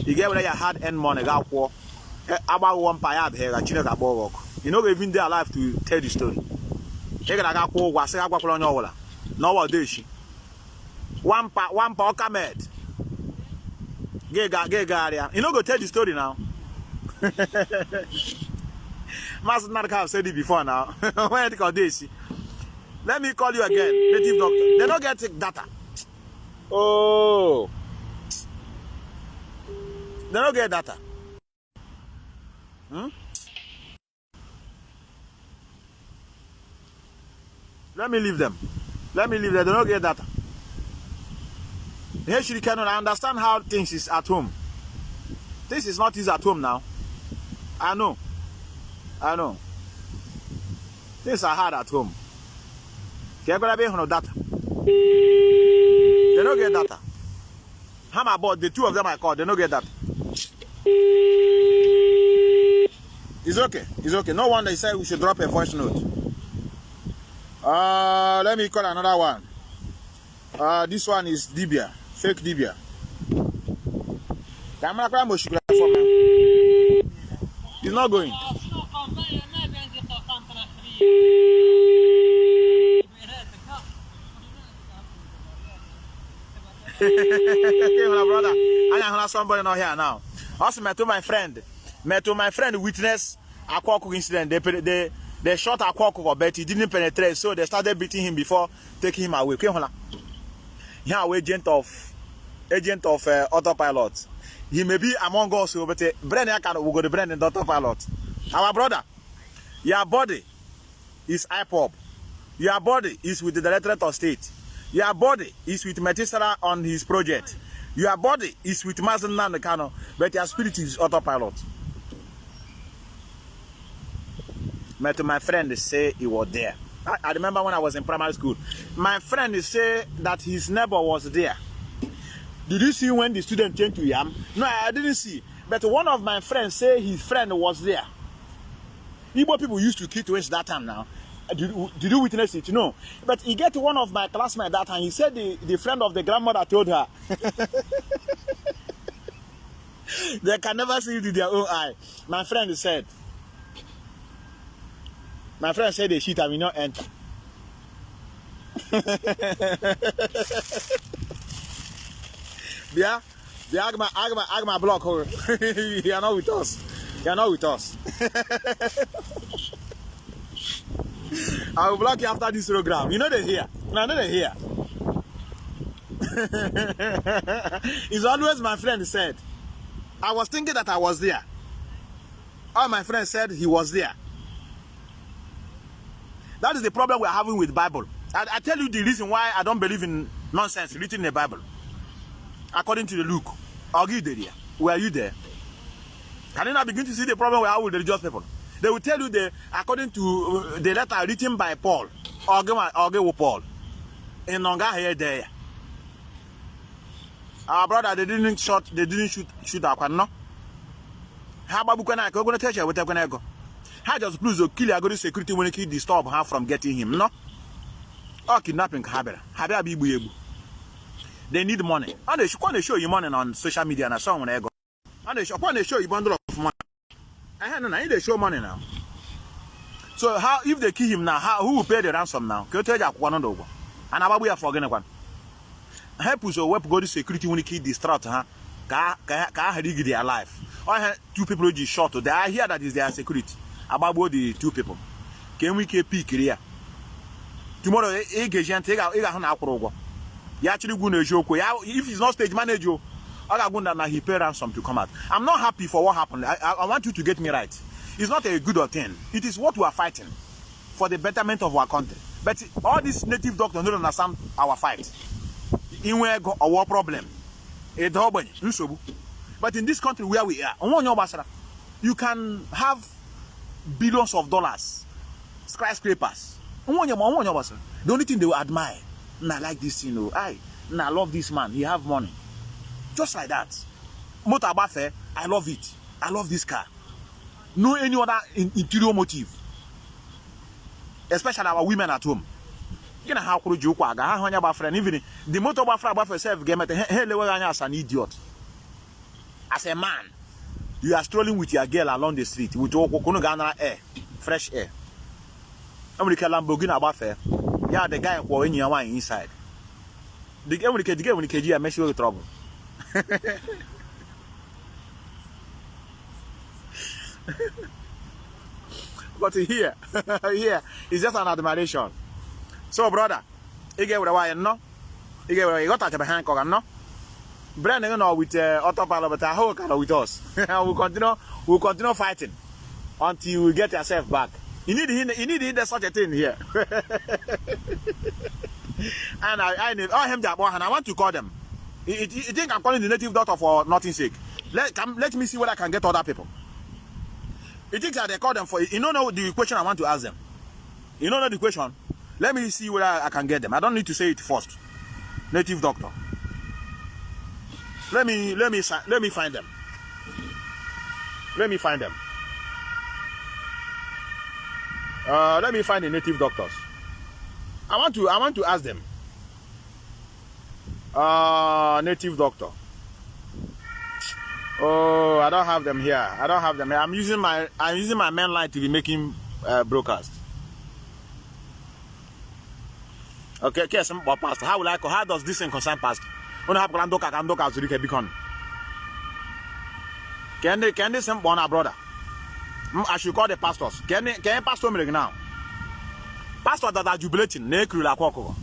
You get where you hard earn money ga kwọ. About 1 paya be ga Chineke agbo work. You know even they alive to tell the story. You ga ga kwọ gwa say agwakwala onye owola. No what dey shi. One pa okamed. Get area. You know go tell the story now. Mazi Methuselah have said it before now. When it called this. Let me call you again, native doctor. They don't get data. Oh. They don't get data. Let me leave them. They don't get data. Here she cannot understand how things is at home. This is not easy at home now. I know. Things are hard at home. They're gonna be on data. They don't get data. How about the 2 of them I called? They don't get data. It's okay. No wonder he said we should drop a voice note. Let me call another one. This one is Dibia, fake Dibia. He's not going. Okay, my brother. I have somebody not here now. Also met to my friend witness a Akwakoko incident. They shot Akwakoko, but he didn't penetrate, so they started beating him before taking him away. Here, agent of autopilot. He may be among us, but Brennan will go to Brennan autopilot. Our brother, your body is Ipob. Your body is with the Directorate of State. Your body is with Methuselah on his project. Your body is with Mazi Methuselah Kanu, but your spirit is autopilot. My friend say he was there. I remember when I was in primary school. My friend say that his neighbor was there. Did you see when the student came to him? No, I didn't see. But one of my friends say his friend was there. Igbo people used to kill twins that time now. Did you witness it? No. But he get one of my classmates that time. He said the friend of the grandmother told her. They can never see it with their own eye. My friend said the shit I will not enter. Yeah, the Agma block her. You are not with us. I will block you after this program. You know they're here. No, they're here. It's always my friend said. I was thinking that I was there. All my friends said he was there. That is the problem we're having with the Bible. I tell you the reason why I don't believe in nonsense written in the Bible. According to the Luke, I'll give you there. Were you there? Can you not begin to see the problem we have with the religious people? They will tell you according to the letter written by Paul, or Paul, in Nonga here there. Our brother, they didn't shoot our no. How about Bukana? Go to tell you what they're going to go. How just please kill your good security when you disturb her from getting him, no? Or kidnapping Habera. They need money. And they show you money on social media and so on. And they show you bundle of money. I need to show money now. So how if they kill him now, who will pay the ransom now? Can you tell you one on the over? And about we are forgetting one. Help us web go to security when you kill distraught, huh? Can their life. Or 2 people just shot. They are here that is their security. About the 2 people. Can we keep peak here? tomorrow agent he actually go to joke. If he's not stage manager, I go na he pay ransom to come out. I'm not happy for what happened. I want you to get me right. It's not a good thing. It is what we are fighting for the betterment of our country. But all these native doctors don't understand our fight. In where go our problem. But in this country where we are, you can have billions of dollars, skyscrapers. The only thing they will admire, I like this thing, I love this man, he have money. Just like that. Motor Bafe, I love it. I love this car. No any other interior motive. Especially our women at home. You know how could you even the motor Biafra self game as an idiot. As a man, you are strolling with your girl along the street with air, fresh air. American Lamborghini Biafra. Yeah, the guy who inside. The game when KG mess you with trouble. But here it's just an admiration. So brother, you get what I know. You get what you got at the hand no. Brand you know with autopilot, but I hope with us. We'll continue fighting until you get yourself back. You need such a thing here. And I need him that one, and I want to call them. You think I'm calling the native doctor for nothing's sake? Let me see what I can get other people. You think that they call them for? You don't know the question I want to ask them. You don't know the question. Let me see whether I can get them. I don't need to say it first. Native doctor. Let me find them. Let me find them. Let me find the native doctors. I want to ask them. Native doctor. Oh, I don't have them here. I don't have them here. I'm using my main line to be making broadcast. Okay, pastor. How does this thing concern pastor? When have Kandoka to the beacon? Can they send one brother? I should call the pastors. Can pastor me now? Pastor that are jubilating, nekru la kwako.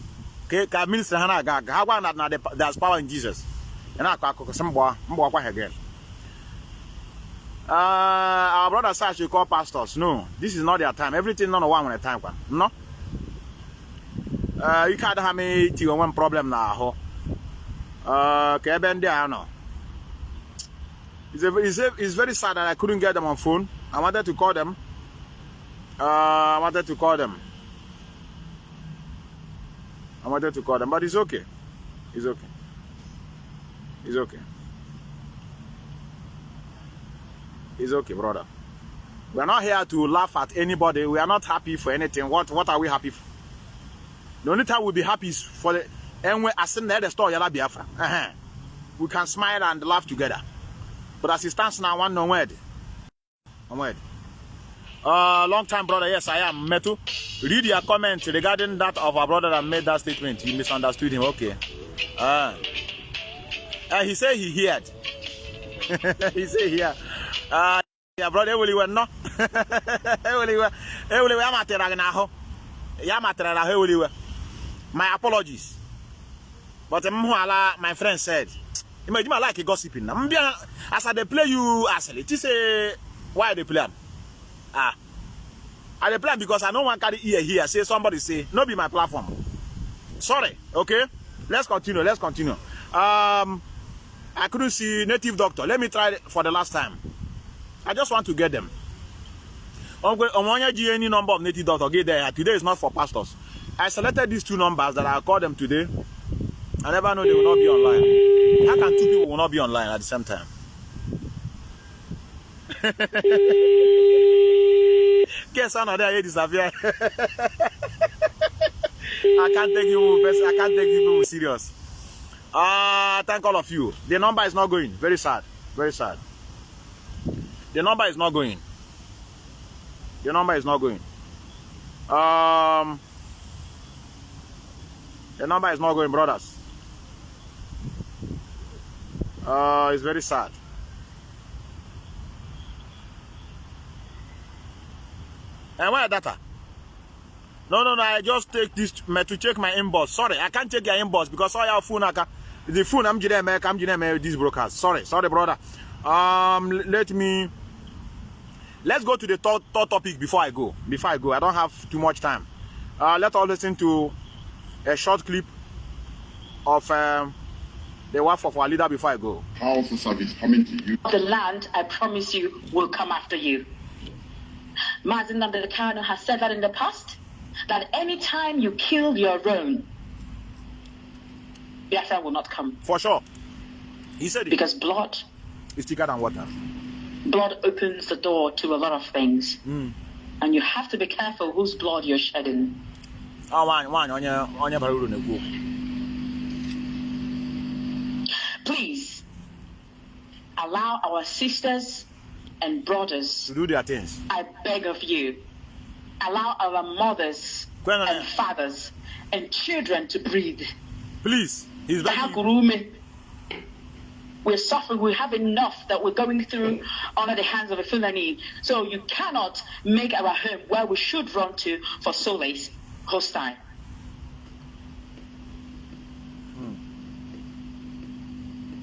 Can minister hana gag. How one that there's power in Jesus. And I kwako some boy again. Our brother said I should call pastors. No, this is not their time. Everything none of one at a time. No. You can't have me to one problem now. No. It's very sad that I couldn't get them on phone. I wanted to call them. But it's okay. It's okay. It's okay. It's okay, brother. We are not here to laugh at anybody. We are not happy for anything. What are we happy for? The only time we'll be happy is for the and when I send the story yala Biafra. We can smile and laugh together. But as it stands now, one word. Long time brother, yes I am. Metu. Read your comment regarding that of our brother that made that statement. You misunderstood him. Okay. He said he heard. He said here. Yeah, brother, will you no? My apologies. But my friend said, imagine I like a gossiping. As I play you asshole. It is a why they play. I play because I know one carry ear here. Say somebody say, no be my platform. Sorry, okay? Let's continue. I couldn't see native doctor. Let me try for the last time. I just want to get them. Any number of native doctor get there. Today is not for pastors. I selected these two numbers that I called them today. I never know they will not be online. How can two people will not be online at the same time? Guess another here disappear. I can't take you serious. Thank all of you. The number is not going. Very sad. Very sad. The number is not going. The number is not going. The number is not going, brothers. It's very sad. And where data? No. I just take this to check my inbox. Sorry, I can't check your inbox because all your phone, the phone I'm getting these brokers. Sorry, brother. Let's go to the third topic before I go. I don't have too much time. Let's all listen to a short clip of the wife of our leader before I go. Powerful service coming to you. The land, I promise you, will come after you. Mazi Kanu has said that in the past, that any time you kill your own, Biafra will not come. For sure. He said it. Because blood is thicker than water. Blood opens the door to a lot of things. And you have to be careful whose blood you're shedding. Please allow our sisters and brothers to do their things. I beg of you. Allow our mothers and fathers and children to breathe. Please. He's We're suffering. We have enough that we're going through under the hands of a Fulani. So you cannot make our home where we should run to for solace hostile.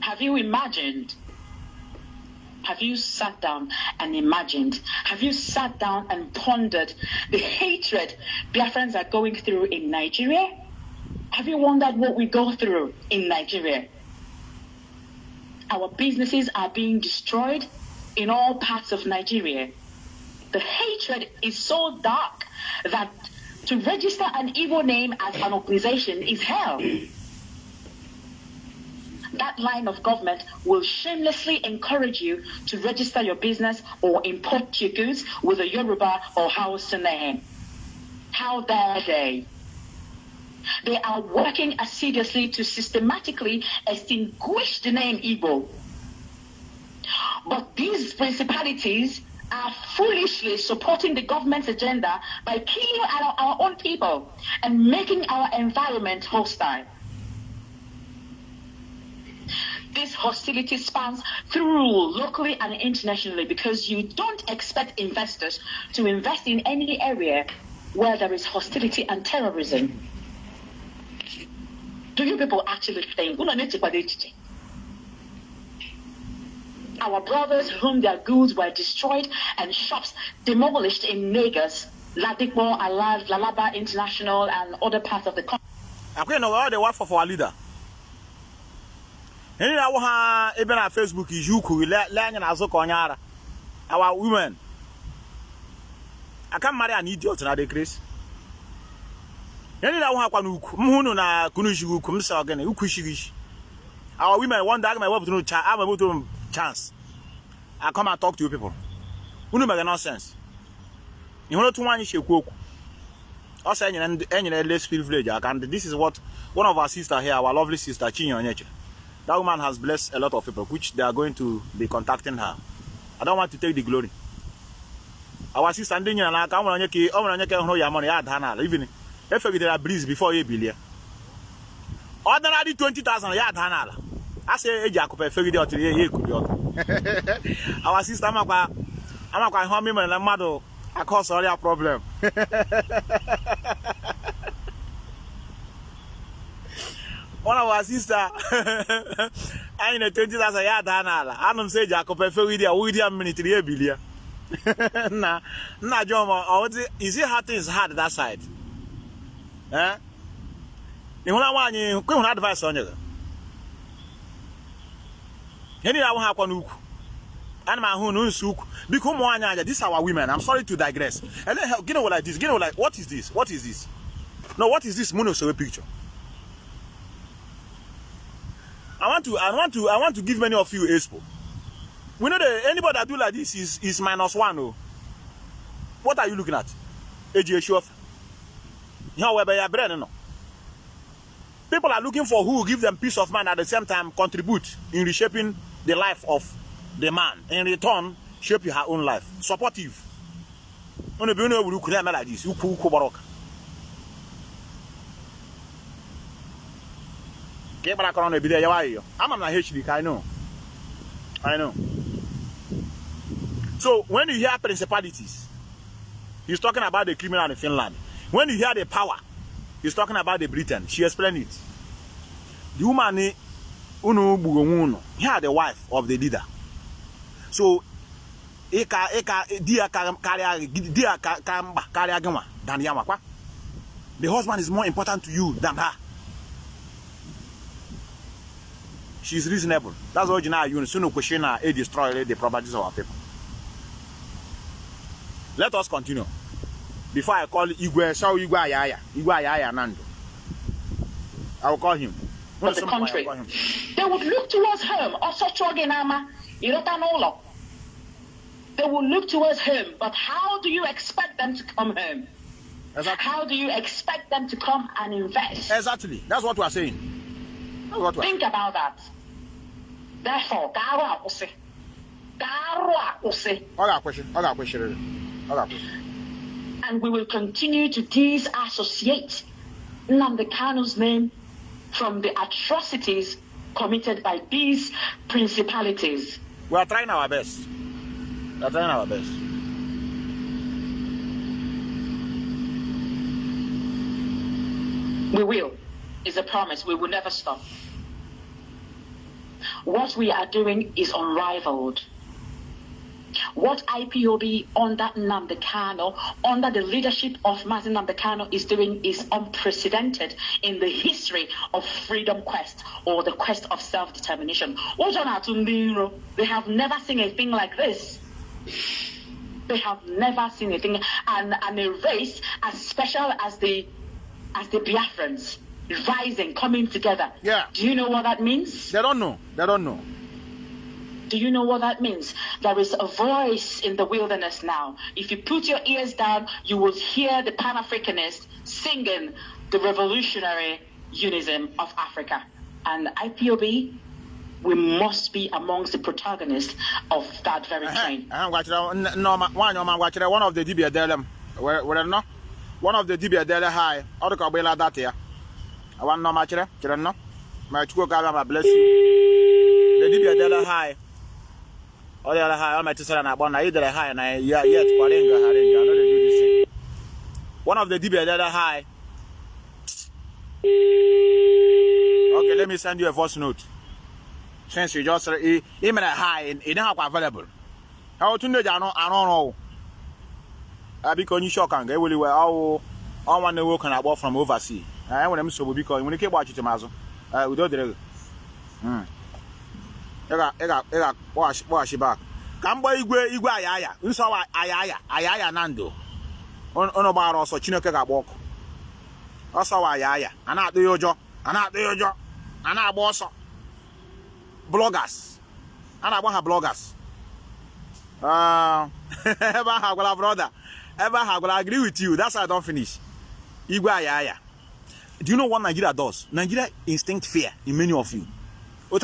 Have you imagined? Have you sat down and imagined? Have you sat down and pondered the hatred Biafrans are going through in Nigeria? Have you wondered what we go through in Nigeria? Our businesses are being destroyed in all parts of Nigeria. The hatred is so dark that to register an evil name as an organization is hell. That line of government will shamelessly encourage you to register your business or import your goods with a Yoruba or Hausa name. How dare they? They are working assiduously to systematically extinguish the name Igbo. But these principalities are foolishly supporting the government's agenda by killing our own people and making our environment hostile. This hostility spans through locally and internationally because you don't expect investors to invest in any area where there is hostility and terrorism. Do you people actually think our brothers whom their goods were destroyed and shops demolished in Lagos, Ladikbo, Alad, Lalaba International and other parts of the country? I'm know the wife of our leader. Any even our Facebook is you could learn our women. I can't marry an idiot na the grace. Any na Kunu kumsa again, ukushirish. Our women one day my wife I'm able to chance. I come and talk to you people. Who make nonsense. You want to one issue cook. Also any less privilege. And this is what one of our sisters here, our lovely sister Chinyo Onyeche. That woman has blessed a lot of people, which they are going to be contacting her. I don't want to take the glory. Our sister and I come on your money at Hana, even if there are breeze before you billion. Ordinary 20,000 yard Hana. I say, Jacob, a fairy out to our sister, I'm not quite home and a mother. I cause all your problem. One of our sister, I in a 20,000 yard Hana. I don't say Jacob, a fairy with your military billion. Nah, John, is it hard things hard that side? Eh? You want to go advice on you? Any I won't have one hook. And my who knows hook. Become one. This is our women. I'm sorry to digress. And then get over like this. Get over like what is this? What is this? No, what is this monosoy picture? I want to give many of you expo. We know that anybody that do like this is -1. Oh. What are you looking at? AJ show off. No. People are looking for who will give them peace of mind at the same time contribute in reshaping the life of the man. In return, shape her own life. Supportive. When you know you could like this, you cool barok. Get back on the video. I'm on HD. I know. So when you hear principalities, he's talking about the criminal in Finland. When you hear the power, he's talking about the Britain. She explained it. The woman, here the wife of the leader. So, the husband is more important to you than her. She's reasonable. That's why you soon question her, destroy the properties of our people. Let us continue. Before I call Igwe Nando, I will call him. Of the country, they would look towards him. They will look towards him, but how do you expect them to come home? Exactly. How do you expect them to come and invest? Exactly. That's what we are saying. Think about that. Therefore, and we will continue to disassociate Nnamdi Kanu's name from the atrocities committed by these principalities. We are trying our best. We are trying our best. We will. It's a promise. We will never stop. What we are doing is unrivaled. What IPOB under Nnamdi Kanu, under the leadership of Mazi Nnamdi Kanu, is doing is unprecedented in the history of freedom quest or the quest of self-determination. They have never seen a thing like this. They have never seen a thing, and a race as special as the Biafrans rising, coming together. Yeah. Do you know what that means? They don't know. They don't know. Do you know what that means? There is a voice in the wilderness now. If you put your ears down, you will hear the Pan-Africanists singing the revolutionary unison of Africa. And IPOB, we must be amongst the protagonists of that very train. One of the DBA Delem, one of the DBA Dele High, or the Kabela that here. I want no match, no. My two God, bless you. The DBA Dele High. All the other high, I'm Methuselah OurDoor, either high and I yet Haringa. I know they do this thing. One of the DB the other high. Okay, let me send you a voice note. Since you just even a high in have available. How to know I don't know. I because you shock and they will all want to work on a from overseas. I want them so because when you keep watching Mazo, we don't do wash back. Kambo igwe ayaya. Nso ayaya nando. Ono ba ro so Chineke ga gboko. Oso ayaya. Ana ado yojo. Ana agba oso. Bloggers. Ana agba ha bloggers. Ever ha brother. Ever ha agree with you. That's why I don't finish. Igwe ayaya. Do you know what Nigeria does? Nigeria instinct fear in many of you. I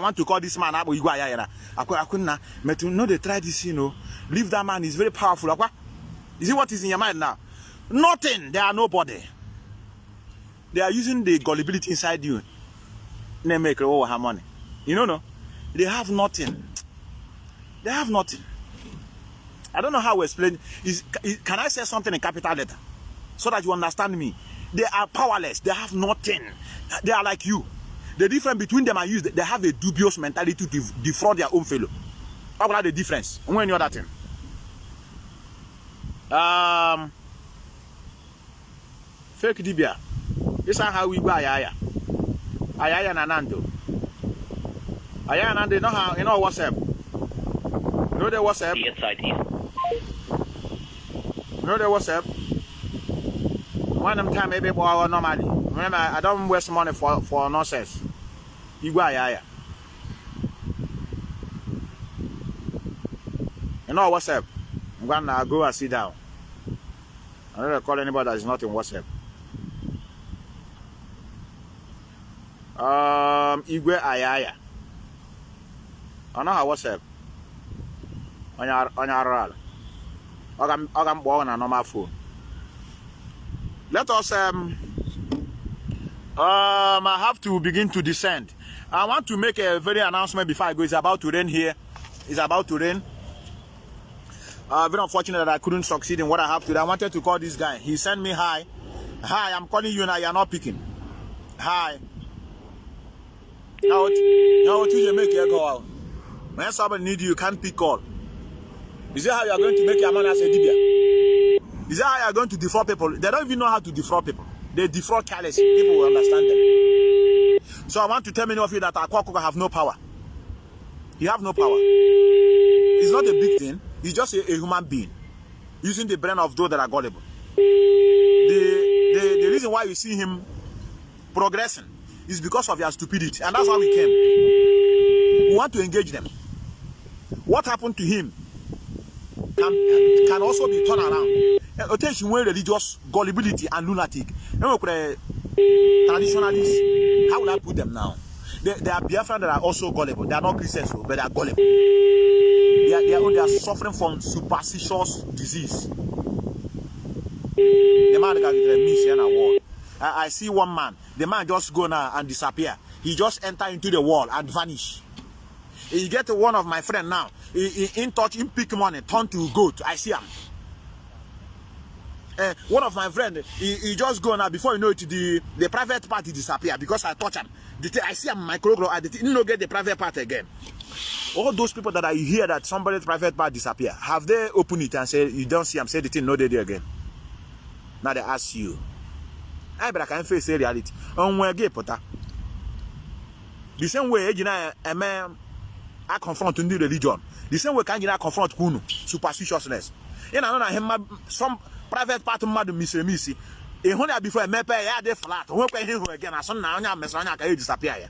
want to call this man up. I couldn't. No, they try this, Leave that man, he's very powerful. You see what is in your mind now? Nothing. They are nobody. They are using the gullibility inside you. They make her money. No. They have nothing. They have nothing. I don't know how to explain. Can I say something in capital letter? So that you understand me. They are powerless. They have nothing. They are like you. The difference between them and you is they have a dubious mentality to defraud their own fellow. How about the difference? When you're that thing. Fake Dibia. This is how we go Ayaya. Ayaya Nanando. Ayaya Nanando, you know WhatsApp. You know the WhatsApp? You know the WhatsApp? One of them time maybe normally. Remember, I don't waste money for nonsense. You go Ayaya. You know WhatsApp? I'm gonna go and sit down. I don't call anybody that is not in WhatsApp. Igwe Ayaya. I know how WhatsApp. On your roll. I'm on a normal phone. Let us I have to begin to descend. I want to make a very announcement before I go. It's about to rain here. It's about to rain. Very unfortunate that I couldn't succeed in what I have today. I wanted to call this guy. He sent me hi. Hi, I'm calling you now. You're not picking. Hi. Now what you make your call? When somebody need you can't pick call. Is that how you are going to make your money as a Dibia? Is that how you are going to defraud people? They don't even know how to defraud people. They defraud careless. People will understand them. So I want to tell many of you that Akwakoko have no power. You have no power. It's not a big thing. He's just a human being using the brain of those that are gullible. The reason why you see him progressing is because of their stupidity, and that's how we came. We want to engage them. What happened to him can also be turned around. Attention when religious gullibility and lunatic. Traditionalists, how will I put them now? They are Biafrans that are also gullible. They are not Christians, but they are gullible. They are suffering from superstitious disease. The man got me in a wall. I see one man. The man just go now and disappear. He just enter into the wall and vanish. He get one of my friend now. He in touch, in pick money, turn to goat. I see him. One of my friend, he just go now. Before you know it, the private party disappear because I touch him. I see him micro. I didn't know get the private part again. All those people that I hear that somebody's private part disappear, have they opened it and say you don't see him? Say the thing no they again. Now they ask you. I can't face a reality. The same way I confront new religion. The same way I confront Kanu, superstitiousness. You know, some private part of mad missy. Before I met they flat. Again, I saw disappear.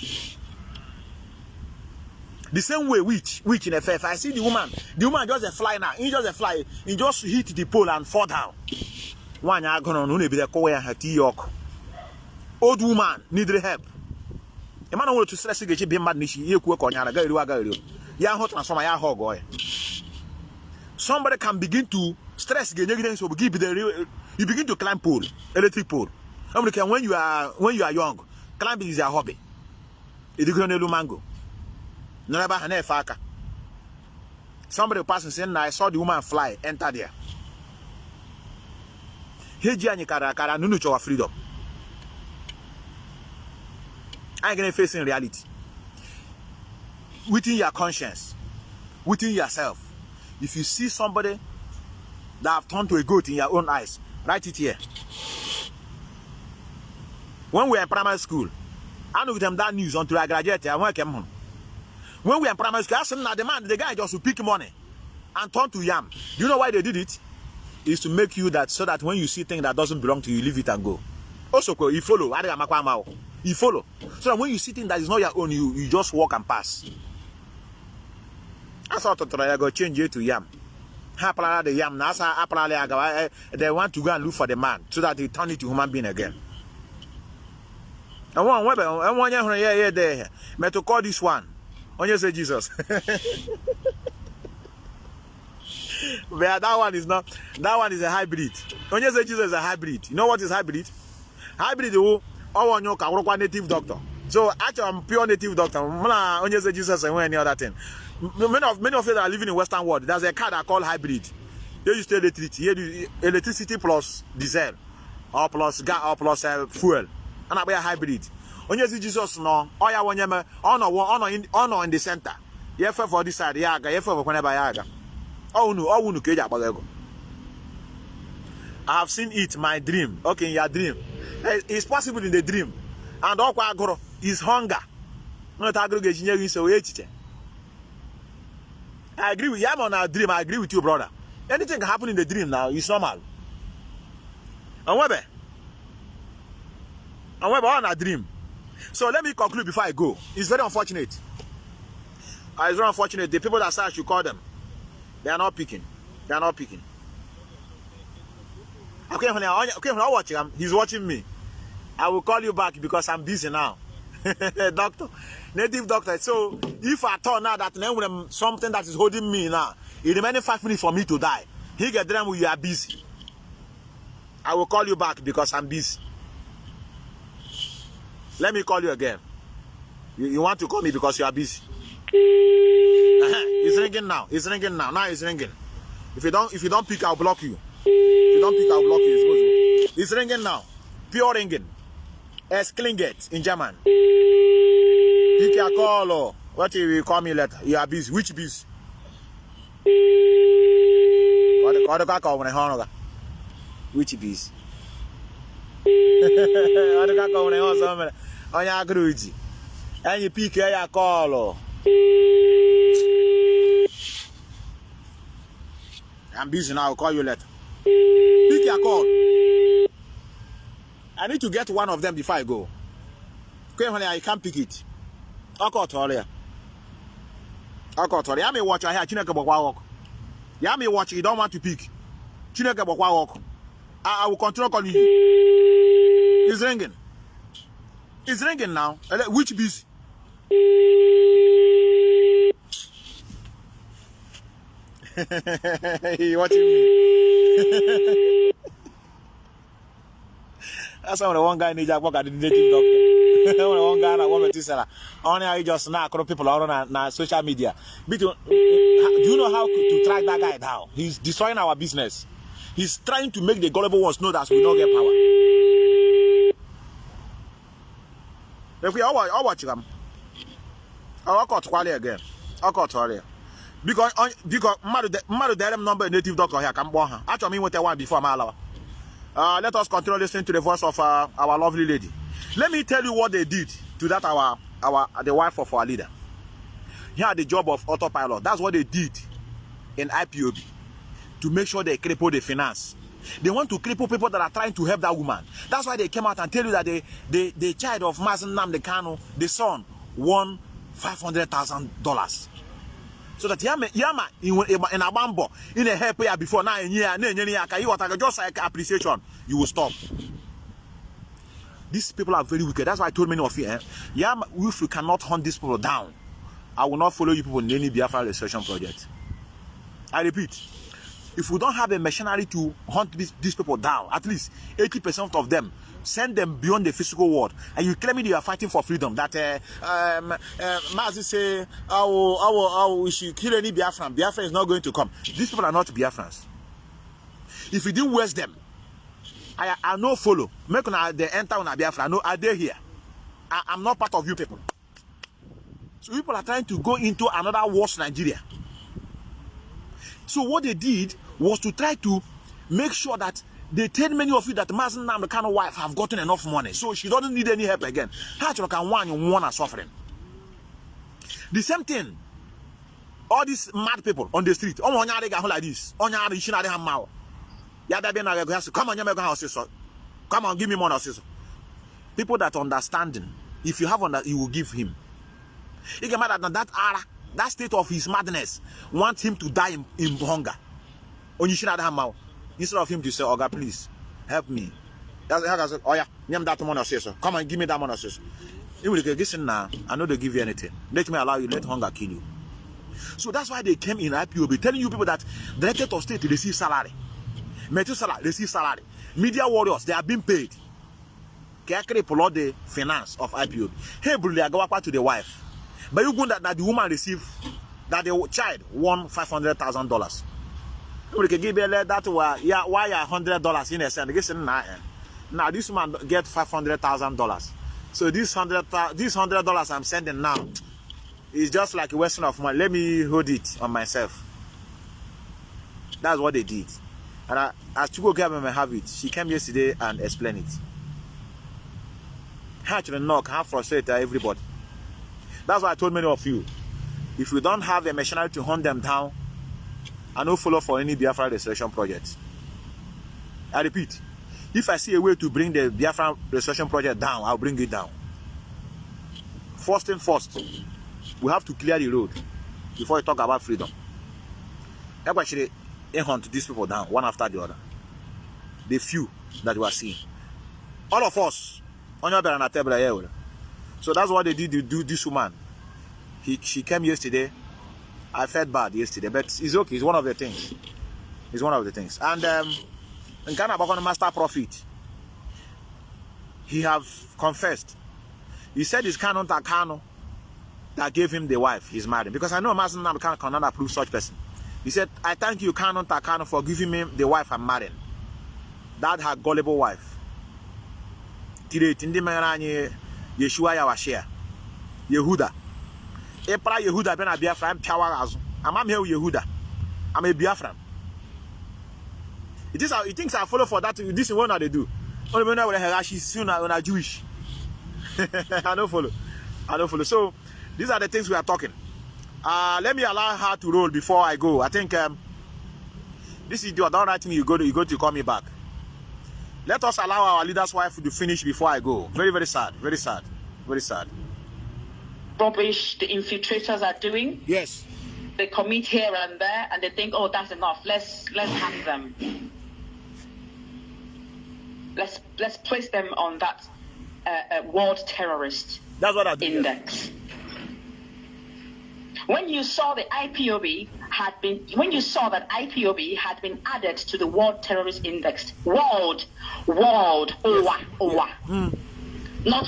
The same way which in effect, I see the woman just a fly now. He just a fly. He just hit the pole and fall down. One ya gonna be the coway her tea york. Old woman needed help. A man want to stress get be mad nishi, you work on Yaraga. Ya hot transform ya hog. Somebody can begin to stress get so give the you begin to climb pole, electric pole. When you are young, climbing is your hobby. It is gonna mango. Never hane faka. Somebody passing saying I saw the woman fly, enter there. Heji ani kara nunu chowa freedom. I'm gonna face in reality. Within your conscience, within yourself. If you see somebody that have turned to a goat in your own eyes, write it here. When we were in primary school, I know them that news until I graduated. I went home. When we were in primary school, I said, the guy just to pick money and turn to yam. Do you know why they did it? Is to make you that so that when you see things that doesn't belong to you, leave it and go. Also, you follow. You follow. So that when you see things that is not your own, you just walk and pass. I thought I go change it to yam. The yam. They want to go and look for the man so that they turn it to human being again. I want there. But to call this one. When you say Jesus. But that one is not. That one is a hybrid. When you say Jesus is a hybrid, you know what is hybrid? Hybrid who all one native doctor. So actually I'm pure native doctor. When you say Jesus and any other thing. Many of you that are living in Western world, there's a car that called hybrid. They use electricity plus diesel or plus gas or plus fuel. And I be a hybrid. When you see Jesus no, honor in the center. You for this side, yaga, you for whenever yaga. Oh no, I have seen it, my dream. Okay, in your dream. It's possible in the dream. And all is hunger. Not aggregation, so I agree with you. I'm on our dream. I agree with you, brother. Anything can happen in the dream now. It's normal. And we're on a dream. So let me conclude before I go. It's very unfortunate. It's very unfortunate. The people that say I should call them, they are not picking. They are not picking. Okay, I'll watch him. He's watching me. I will call you back because I'm busy now. Doctor, native doctor. So if I thought now that when something that is holding me now, it remaining 5 minutes for me to die. He get them when you are busy. I will call you back because I'm busy. Let me call you again. You want to call me because you are busy. It's ringing now. It's ringing now. Now it's ringing. If you don't pick, I'll block you. If you don't pick, I'll block you. It's ringing now. Pure ringing. Es klinget in German. Pick your call or what you will call me later. You are busy. Which busy? Which busy? And you pick your call or I'm busy now, I'll call you later. Pick your call. I need to get one of them before I go. Okay, honey, I can't pick it. I'll call Toria. I may watch. I have Chineke walk. Yeah, may watch. You don't want to pick. Chineke walk. I will continue calling you. It's ringing. It's ringing now. Which busy? You watching me? That's why one guy needs to work at the native doctor. One guy that want Methuselah. Only I just now people on social media. Do you know how to track that guy down? He's destroying our business. He's trying to make the gullible ones know that we don't get power. If we all watch them, I'll call Twali again. I'll call Twali. Because Madu number native doctor here can born her. Actually, me with the one before my let us continue listening to the voice of our lovely lady. Let me tell you what they did to that the wife of our leader. He had the job of autopilot. That's what they did in IPOB to make sure they cripple the finance. They want to cripple people that are trying to help that woman. That's why they came out and tell you that the child of Mazi Nnamdi Kanu, the son, won $500,000. So that Yama in a bambo in a help here before 9 years, just like appreciation, you will stop. These people are very wicked. That's why I told many of you, Yama, if you cannot hunt these people down, I will not follow you people in any Biafra restoration project. I repeat, if we don't have a machinery to hunt these people down, at least 80% of them, send them beyond the physical world, and you claim you are fighting for freedom. That Mazi say, we should kill any Biafran. Biafra is not going to come. These people are not Biafrans. If you didn't waste them, I no follow. Make they enter on a Biafra. No, are they here? I'm not part of you people. So people are trying to go into another worse Nigeria. So what they did was to try to make sure that they tell many of you that Mazi Nnamdi Kanu wife have gotten enough money, so she doesn't need any help again. How can one are suffering? The same thing. All these mad people on the street. Like this. Come on, give me money. People that understanding, if you have you will give him. It can matter that state of his madness wants him to die in hunger. Instead of him to say, "Oh God, please help me." That's how I say, "Oh yeah, that money." Come on, give me that money. You will get listen now. I know they give you anything. Let me allow you. Let hunger kill you. So that's why they came in IPOB telling you people that the director of state receive salary, Methuselah receive salary, media warriors they are being paid. Carry all the finance of IPOB. Hey, Bruli, I go back to the wife, but you go that the woman received that the child won $500,000. We can give that why $100 in a cent. Now this man get $500,000. So this $100 I'm sending now is just like a wasting of money. Let me hold it on myself. That's what they did. And as Chugo government have it, she came yesterday and explained it. How to knock, how frustrate everybody. That's why I told many of you, if we don't have a machinery to hunt them down, I no follow for any Biafra restoration project. I repeat, if I see a way to bring the Biafra restoration project down, I'll bring it down. First thing first, we have to clear the road before we talk about freedom. Everybody should hunt these people down, one after the other. The few that we are seeing. All of us, on your and table here. So that's what they did to do this woman. She came yesterday. I felt bad yesterday, but it's okay. It's one of the things. It's one of the things. And in Ghana, about master prophet, he have confessed. He said it's Kanu that gave him the wife he's married. Because I know Mazi Nnamdi cannot approve such person. He said, I thank you, Kanu, for giving me the wife I'm marrying. That her gullible wife. Today, Tindi Merani, Yeshua Yawashia, Yehuda. Epra Yehuda, Ben Biafra, I'm Piawaraz. I'm here with Yehuda. I'm a Biafran. It thinks I follow for that. This is what they do. Only when I would have she's soon when I Jewish. I don't follow. So these are the things we are talking. Let me allow her to roll before I go. I think this is don't write me. You go to call me back. Let us allow our leader's wife to finish before I go. Very, very sad. Very sad. Very sad. Rubbish the infiltrators are doing. Yes. They commit here and there, and they think, oh, that's enough. Let's hang them. Let's place them on that world terrorist index. When you saw the IPOB had been added to the world terrorist index, world, not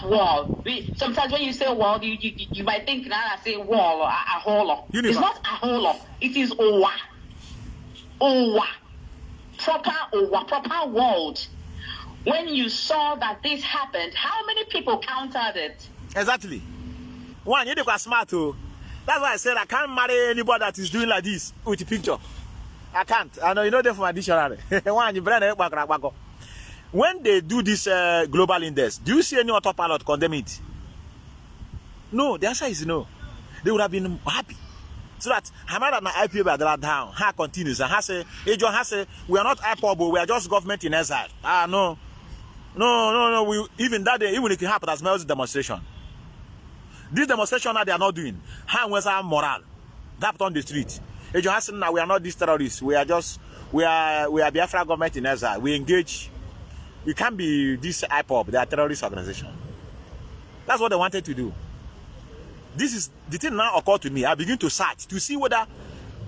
wall. Sometimes when you say wall, you might think now I say wall or a holo. It's not a holo. It is owa. Proper world. When you saw that this happened, how many people countered it? Exactly. One, you look smart too. That's why I said I can't marry anybody that is doing like this with a picture. I can't. I know you know them from my dictionary. When they do this global index, do you see any autopilot condemn it? No, the answer is no. They would have been happy. So that Hamada and IPOB are down. Ha continues and has we are not Ipob, we are just government in exile. No. Even that day, even if it happened as well as demonstration. This demonstration that they are not doing, how was our moral? That on the street. Ejo has now we are not these terrorists. We are Biafra government in exile. We engage. We can't be this Ipob. They are terrorist organization. That's what they wanted to do. This is the thing now occurred to me. I begin to search to see whether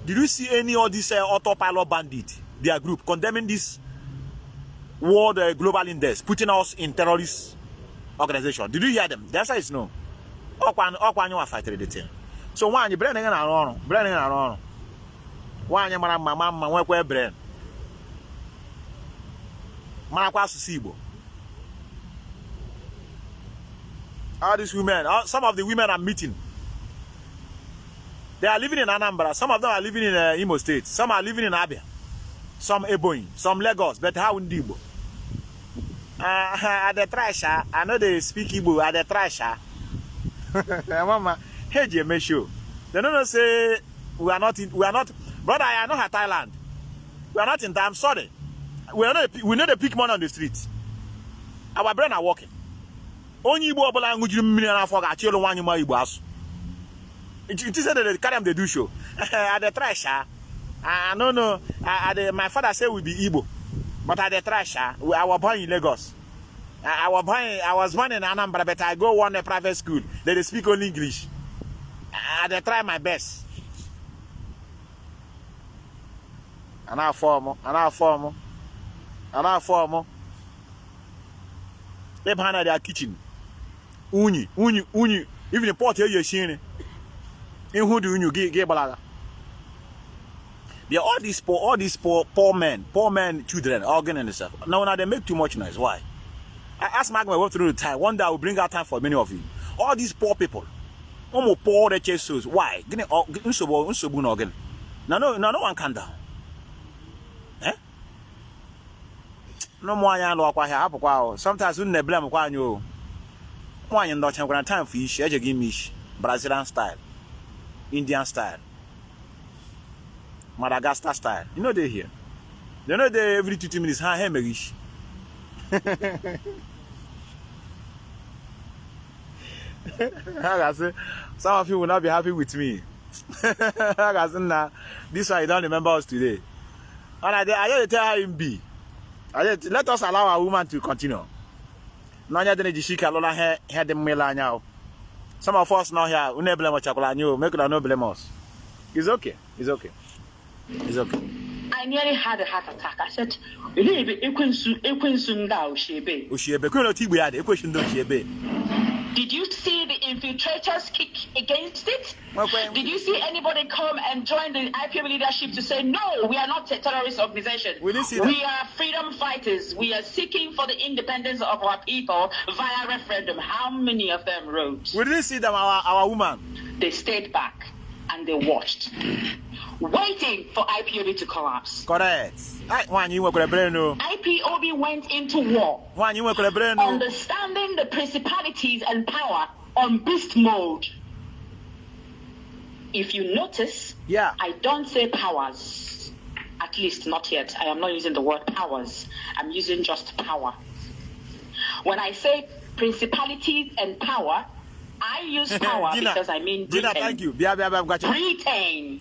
did you see any of these autopilot bandit, their group condemning this world global index, putting us in terrorist organization. Did you hear them? The answer is no. Okwanyo fighting the thing. So one you brain around. One you mama when brain. All these women, some of the women are meeting. They are living in Anambra. Some of them are living in Imo State. Some are living in Abia. Some Ebonyi. Some Lagos. But how in Igbo? At the trasher, I know they speak Igbo. At the trasher, Mama, hey, Jimmy, show. They don't say we are not. Brother, I know her Thailand. We are not in time. Sorry. We know the pick money on the street. Our brain are working. Only Igbo obola nguju mmiri na afọ ga chelo wanyu ma Igbo asu. It said that they carry them they do show. At the trasher, no. My father said we be Igbo, but at the trasher, I was born in Lagos. I was born in Anambra, but I go one private school. They speak only English. I try my best. And I form. They behind their kitchen. Uni. Even the pot here you're seeing. In who do you get balaga? They are all these poor men, children, organ and stuff. Now they make too much noise. Why? I asked Magma what through the time. One day I will bring out time for many of you. All these poor people. Almost poor the chasers. Why? No one can down. Eh? No more yan sometimes we never blame kwa you. One in Dutch and time fish, Mish, Brazilian style, Indian style, Madagascar style. You know they here. They know they every 2 minutes hemerish. Some of you will not be happy with me. This one you don't remember us today. And I just tell him be. Let us allow our woman to continue. Some of us now here, we never blame us. Make it no blame us. It's okay. I nearly had a heart attack. I said, Did you see the infiltrators kick against it? Okay. Did you see anybody come and join the IPOB leadership to say, no, we are not a terrorist organization. We didn't see that. We are freedom fighters. We are seeking for the independence of our people via referendum. How many of them wrote? We didn't see them, our woman. They stayed back and they watched, waiting for IPOB to collapse. Correct. IPOB went into war, understanding the principalities and power on beast mode. If you notice, yeah, I don't say powers, at least not yet. I am not using the word powers. I'm using just power. When I say principalities and power, I use power Gina, because I mean Britain. Gina, thank you. Britain.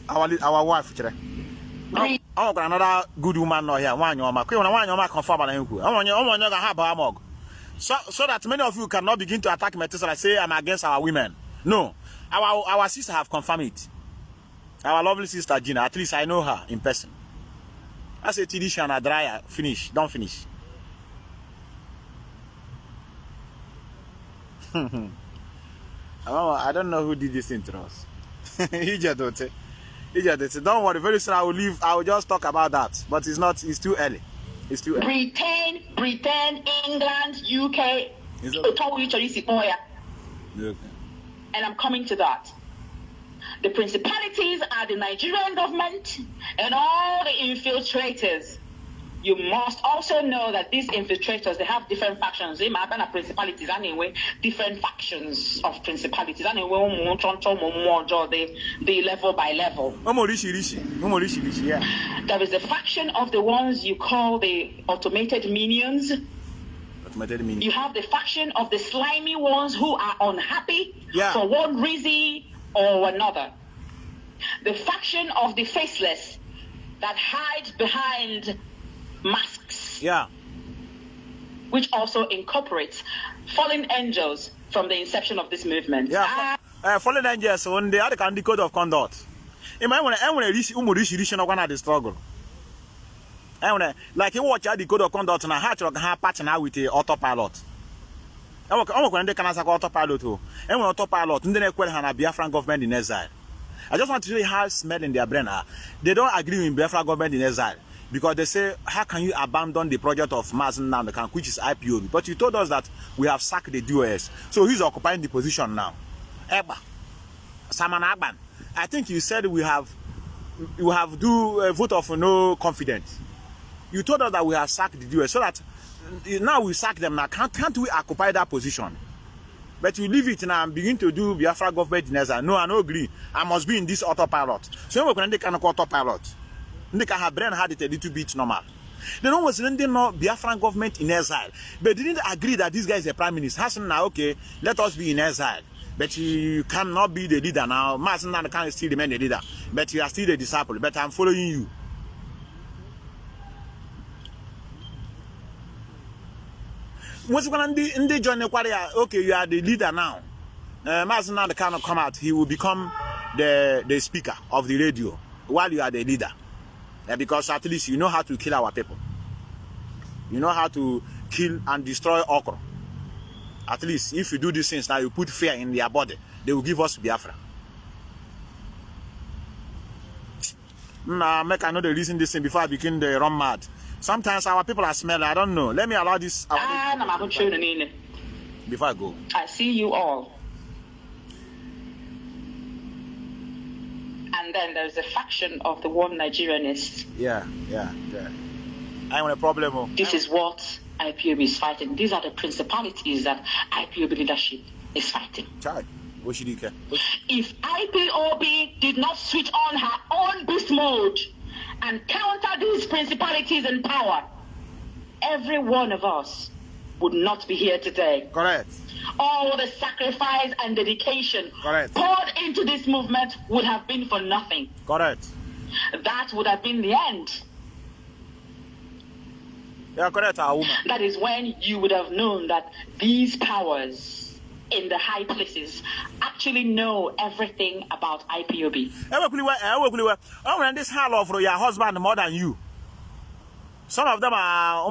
Our wife. Oh, another good woman no here. One confirm so that many of you cannot begin to attack Methuselah and say I'm against our women. No, our sister have confirmed it. Our lovely sister Gina, at least I know her in person. I say Tidisha and Adraya, finish, don't finish. I don't know who did this thing to us. Don't worry, very soon I will leave. I will just talk about that. But it's too early. It's too early. Britain, England, UK. Okay. And I'm coming to that. The principalities are the Nigerian government and all the infiltrators. You must also know that these infiltrators, they have different factions. They might be principalities anyway, different factions of principalities. Anyway, they level by level. Yeah. There is a faction of the ones you call the automated minions. You have the faction of the slimy ones who are unhappy for one reason or another. The faction of the faceless that hide behind masks, which also incorporates fallen angels from the inception of this movement. Fallen angels when they are the code of conduct. The struggle. Like you watch the code of conduct and I partner with the autopilot. Autopilot, and when autopilot, and then I call a Biafran government in exile. I just want to show you how smell in their brain. They don't agree with Biafra government in exile. Because they say, how can you abandon the project of Mazi Methuselah, which is IPOB? But you told us that we have sacked the DOS. So he's occupying the position now. Saman Agban. I think you said we have do a vote of no confidence. You told us that we have sacked the DOS. So that now we sack them now. Can't we occupy that position? But you leave it now and begin to do Biafra government in exile. No, I don't agree. I must be in this autopilot. So we're going to call autopilot. They can have brain had it a little bit normal. They don't was they know Biafran government in exile, but they didn't agree that this guy is a prime minister. Hassan now, okay, let us be in exile, but you cannot be the leader now. Mazi can still remain the leader, but you are still the disciple. But I'm following you. What's going to join the quarry? Okay, you are the leader now. Mazi cannot come out. He will become the speaker of the radio while you are the leader. Because at least you know how to kill our people. You know how to kill and destroy okra. At least if you do these things now, you put fear in their body, they will give us Biafra. Make I know the reason this thing before I begin to run mad. Sometimes our people are smelly. I don't know. Let me allow this. Before I go. I see you all. And then there's a faction of the one Nigerianists. Yeah. I want a problem. This is what IPOB is fighting. These are the principalities that IPOB leadership is fighting. If IPOB did not switch on her own beast mode and counter these principalities and power, every one of us would not be here today. Correct. All the sacrifice and dedication poured into this movement would have been for nothing. Correct. That would have been the end. Yeah, correct, our woman. That is when you would have known that these powers in the high places actually know everything about IPOB. Oh, this hell of your husband more than you. Some of them are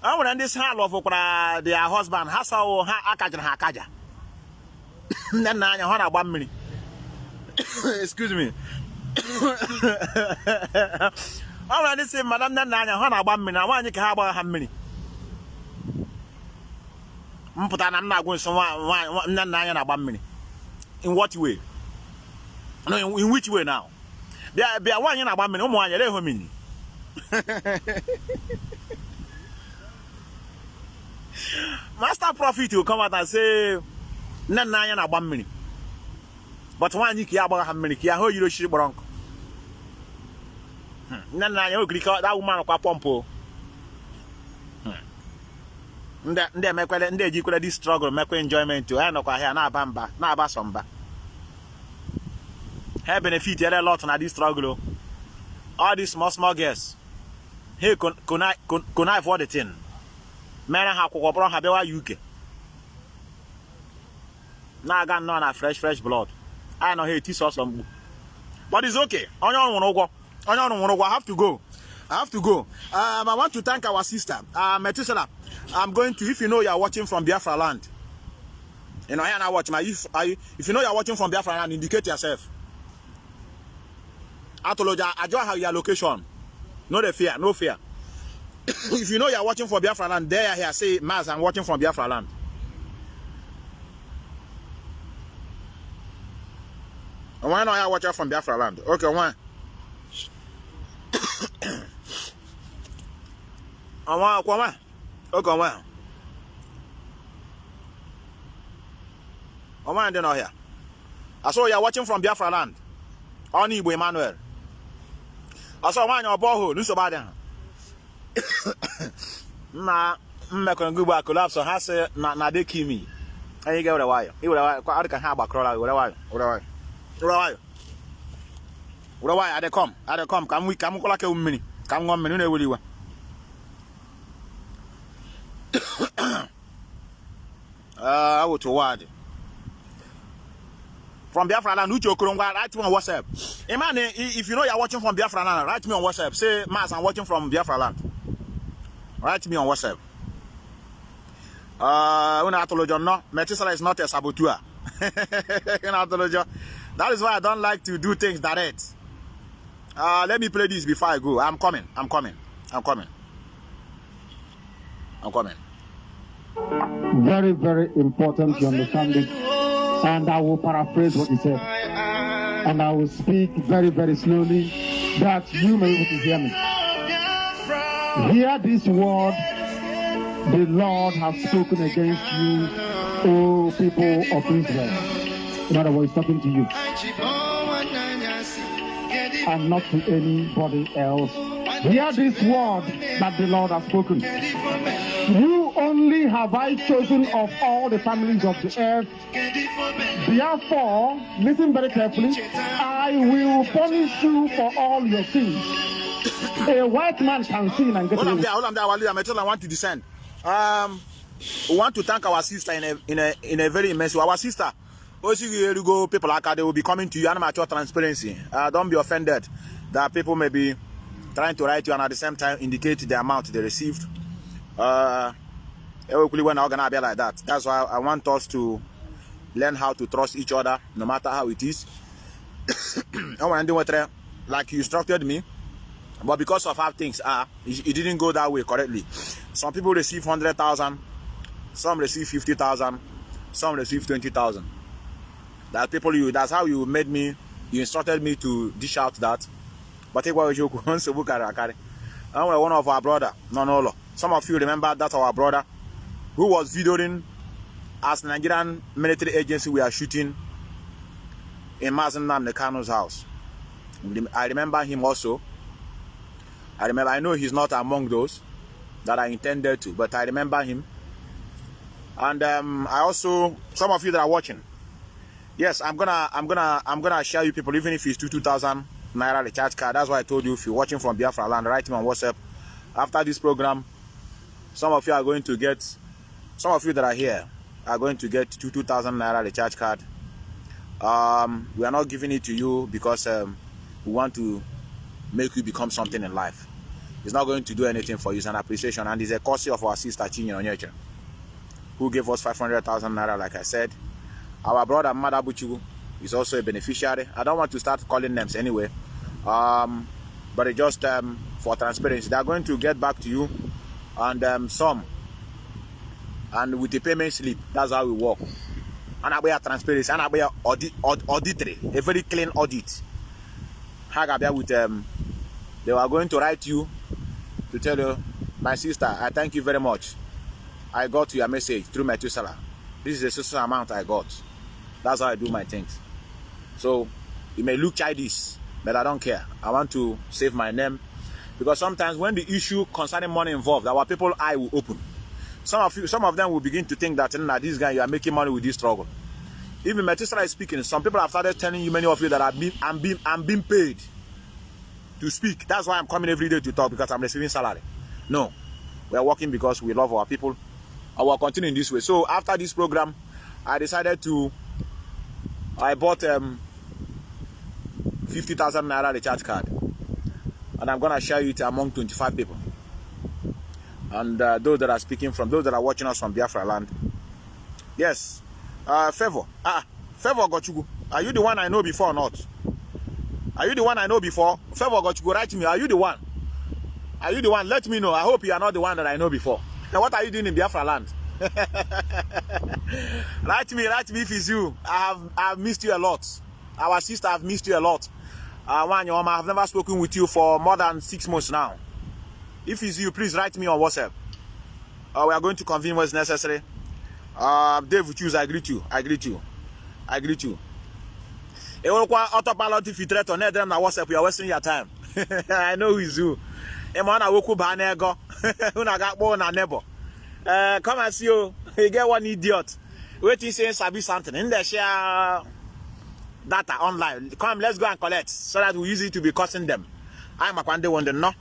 I want this hand of their husband. Hasaw akaja. Then I want 1 minute. Excuse me. I want to say, Madam Nana, 1 minute. I want you to have 1 minute. But I'm not going someone 1 minute. In what way? No, in which way now? Be 1 minute. More than minute. Master Prophet will come out and say, Nana 1 minute. But one you care about how many kia ho you ship bronc. Nana, you click out that woman of Pompo. They make this struggle, make enjoyment to end up here, na bamba, na basomba. Have benefit a lot on this struggle. All these small girls. Hey, connive for the thing. Man, how could go have UK? Now I got none of fresh blood. I know hey, this awesome. But it's okay. I have to go. I want to thank our sister, Methuselah. I'm going to, if you know you are watching from Biafra land. You know, I am not watching. If you know you are watching from Biafra land, indicate yourself. I told you, I just have your location. No fear. If you know you are watching from Biafra land, there here say, Maz, I'm watching from Biafra land. Why not I watch out from Biafra land? Okay, why? Okay, why? Why are they not here? I saw you are watching from Biafra land. Only Emmanuel. I saw one your borehole. Do so bad. Nah, I'm going to go back collapse. So has na they kill me. And you get what I want. You I can have a crawl. What I I they come. Come we come like a minute. Come 1 minute will you? I will to word. From Biafra land, which you could write me on WhatsApp. Man, if you know you're watching from Biafra land, write me on WhatsApp. Say, Mas, I'm watching from Biafra land. Write me on WhatsApp. When I told you, no, Methuselah is not a saboteur. That is why I don't like to do things direct. Let me play this before I go. I'm coming. Very, very important you understand it. And I will paraphrase what he said. And I will speak very, very slowly that you may be able to hear me. Hear this word the Lord has spoken against you, O people of Israel. In other words, talking to you. And not to anybody else. Hear this word that the Lord has spoken. You only have I chosen of all the families of the earth. Therefore, listen very carefully. I will punish you for all your sins. A white man can sin and get away. Hold on there. I want to descend. We want to thank our sister in a very immense way. Our sister, go people like they will be coming to you. Animature transparency. Don't be offended that people may be trying to write you and at the same time indicate the amount they received. We're not gonna be like that. That's why I want us to learn how to trust each other, no matter how it is. I want to do what like you instructed me, but because of how things are, it didn't go that way correctly. Some people receive 100,000, some receive 50,000, some receive 20,000. That's how you made me. You instructed me to dish out that. But it was you one of our brother, no. Some of you remember that our brother who was videoing as Nigerian military agency we are shooting in Nnamdi Kanu's house. I remember him also. I know he's not among those that I intended to, but I remember him. And I also, some of you that are watching, yes, I'm gonna share you people, even if it's 2,000 naira recharge card. That's why I told you, if you're watching from Biafra land, write me on WhatsApp. After this program, some of you are going to get, some of you that are here are going to get 2,000 naira recharge card. We are not giving it to you because we want to make you become something in life. It's not going to do anything for you. It's an appreciation, and it's a courtesy of our sister Chinyo Onyeche, who gave us 500,000 naira, like I said. Our brother Mada Buchu is also a beneficiary. I don't want to start calling names anyway, but it just for transparency, they are going to get back to you, and some, and with the payment slip. That's how we work. And I have transparency, and I have auditory, a very clean audit. With they were going to write you to tell you, my sister, I thank you very much. I got your message through Methuselah. This is the social amount I got. That's how I do my things. So it may look childish, but I don't care. I want to save my name, because sometimes when the issue concerning money involved, our people's eye will open. Some of them will begin to think that this guy, you are making money with this struggle. Even Methuselah is speaking. Some people have started telling you, many of you, that I'm being paid to speak. That's why I'm coming every day to talk, because I'm receiving salary. No, we are working because we love our people. I will continue in this way. So after this program, I bought 50,000 naira recharge card, and I'm gonna share it among 25 people. And those that are speaking from, those that are watching us from Biafra land. Yes, Favor. Favor Gochugu. Are you the one I know before or not? Are you the one I know before? Favor Gochugu, write to me. Are you the one? Are you the one? Let me know. I hope you are not the one that I know before. Now, what are you doing in Biafra land? Write me if it's you. I've missed you a lot. Our sister, I've missed you a lot. I've never spoken with you for more than 6 months now. If it's you, please write me on WhatsApp. We are going to convene what's necessary. Dave with you, I greet you. I greet you. I greet you. Autopilot, if you try to net them on WhatsApp, you are wasting your time. I know who is you. Come and see you. You get one idiot. Wait till saying Sabi something. In the share data online. Come, let's go and collect so that we use it to be cursing them. I'm a Kwande one, no.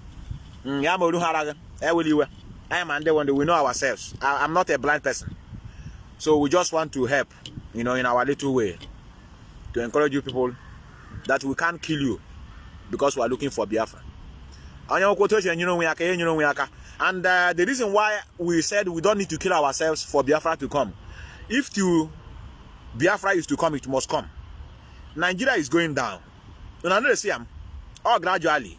I am and we know ourselves. I'm not a blind person, so we just want to help, in our little way, to encourage you people that we can't kill you because we are looking for Biafra. And the reason why we said we don't need to kill ourselves for Biafra to come. If Biafra is to come, it must come. Nigeria is going down. You know, see them. Oh, gradually.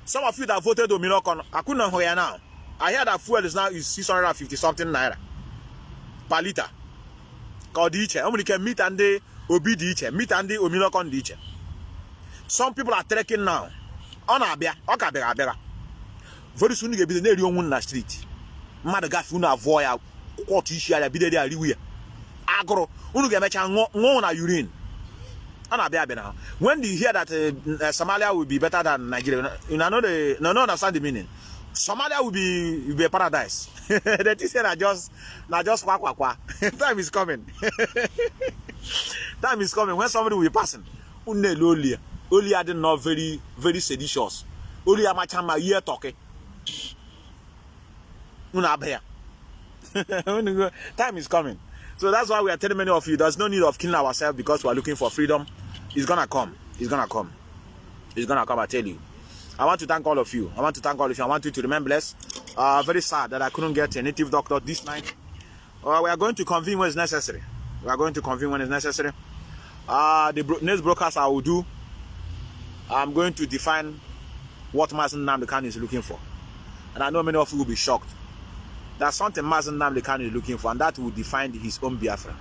Some of you that voted Dominocon, I couldn't hear now. I hear that fuel is now 650 something naira per liter. Called each. Only can meet and they obi each. Meet and they Dominocon each. Some people are trekking now. On Abia, Okabera. Very soon you be the near on the street. Madagafuna voya, what issue I be there. Agro, Unuga urine. When you hear that Somalia will be better than Nigeria, you know understand the meaning. Somalia will be a paradise. The thing said just kwa. Time is coming. Time is coming when somebody will be passing. Only are they not very, very seditious. Only are much my ear talking. Time is coming. So that's why we are telling many of you there's no need of killing ourselves because we are looking for freedom. It's gonna come. It's gonna come. It's gonna come, I tell you. I want to thank all of you. I want you to remain blessed. Very sad that I couldn't get a native doctor this night. We are going to convene when it's necessary. The next broadcast I will do, I'm going to define what Mazi Nnamdi Kanu is looking for. And I know many of you will be shocked. There's something Mazi Nnamdi Kanu is looking for, and that will define his own Biafra.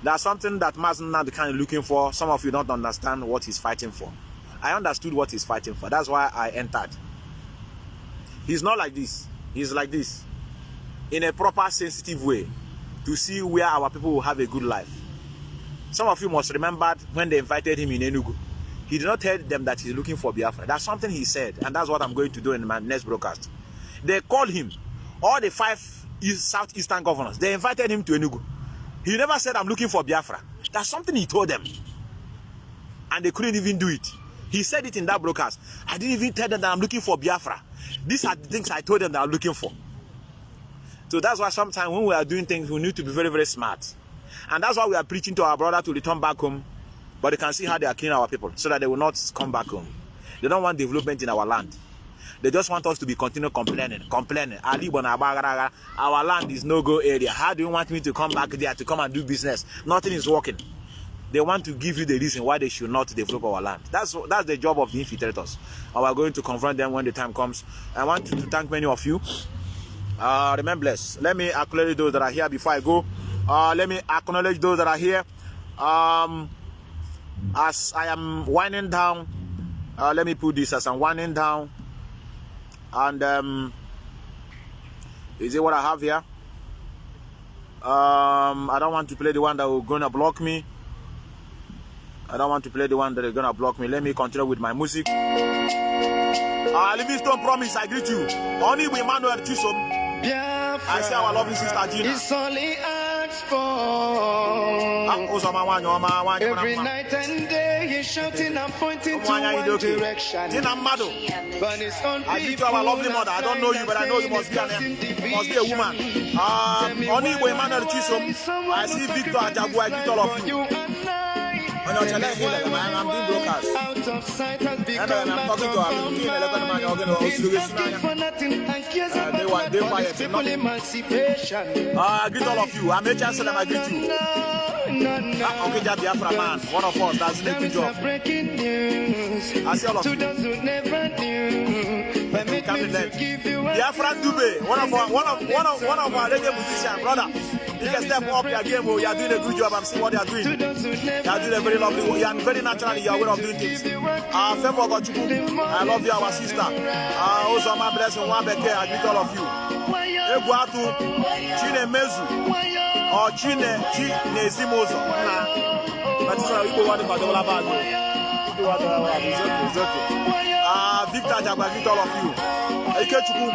There's something that Mazi Nnamdi Kanu is looking for. Some of you don't understand what he's fighting for. I understood what he's fighting for. That's why I entered. He's not like this. He's like this. In a proper, sensitive way. To see where our people will have a good life. Some of you must remember when they invited him in Enugu. He did not tell them that he's looking for Biafra. That's something he said. And that's what I'm going to do in my next broadcast. They called him. All the 5 southeastern governors. They invited him to Enugu. He never said, I'm looking for Biafra. That's something he told them. And they couldn't even do it. He said it in that broadcast. I didn't even tell them that I'm looking for Biafra. These are the things I told them that I'm looking for. So that's why sometimes when we are doing things, we need to be very, very smart. And that's why we are preaching to our brother to return back home. But they can see how they are killing our people so that they will not come back home. They don't want development in our land. They just want us to be continue complaining. Our land is no-go area. How do you want me to come back there to come and do business? Nothing is working. They want to give you the reason why they should not develop our land. That's the job of the infiltrators. And we're going to confront them when the time comes. I want to thank many of you. Remain blessed. Let me acknowledge those that are here before I go. Let me acknowledge those that are here. As I am winding down, let me put this as I'm winding down. And is it what I have here? I don't want to play the one that will gonna block me. I don't want to play the one that is gonna block me. Let me continue with my music. Livingstone Promise, I greet you. Only with Emmanuel Chisom. I see our lovely sister Gina. It's only asked for. Every night and day he's shouting and pointing to one direction. But it's on I greet you, our lovely mother. I don't know you, but I know you must be a woman. Only with Emmanuel Chisom. I see Victor Ajabu. I greet all of you. I'm being broadcast. Out of sight has become I'm talking to emancipation. I greet all of you. I'm a chancellor. I greet you. Okay, Biafra man, one of us. That's the good job. Breaking news. I see all of you. Those who never knew. Biafran Dube, one of our reggae musicians, brother. You can step up your game. You are doing a good job. I'm seeing what you are doing. You are doing a very lovely work. You are very naturally. You are aware of doing things. I love you, our sister. Also, my blessing, one beke. I greet all of you. Eguatu, Chine Mezu, or Chine Zimozo. That's why we go on the Badolaba. Victor Jagba, I greet all of you. Ikechuku,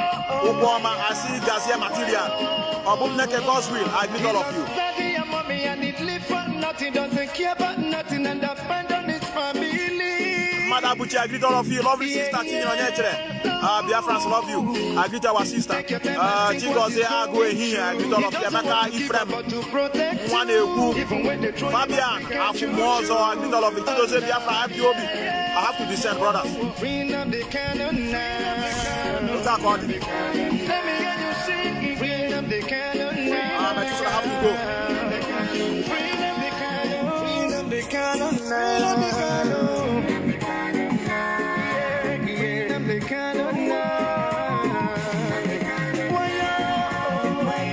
Obama, I see Gazia material. Obumneke God's will, I greet all of you. Mother Buchi, I greet all of you. Lovely sister, Biafrans love you. I greet our sister. Chigoze Ago here, I greet all of you. Emeka Ifrem, Mwaneku, Fabian, Afumozo, I greet all of you. Chigoze Biafra, Ipob. I have to descend, brothers. Methuselah, I have to go.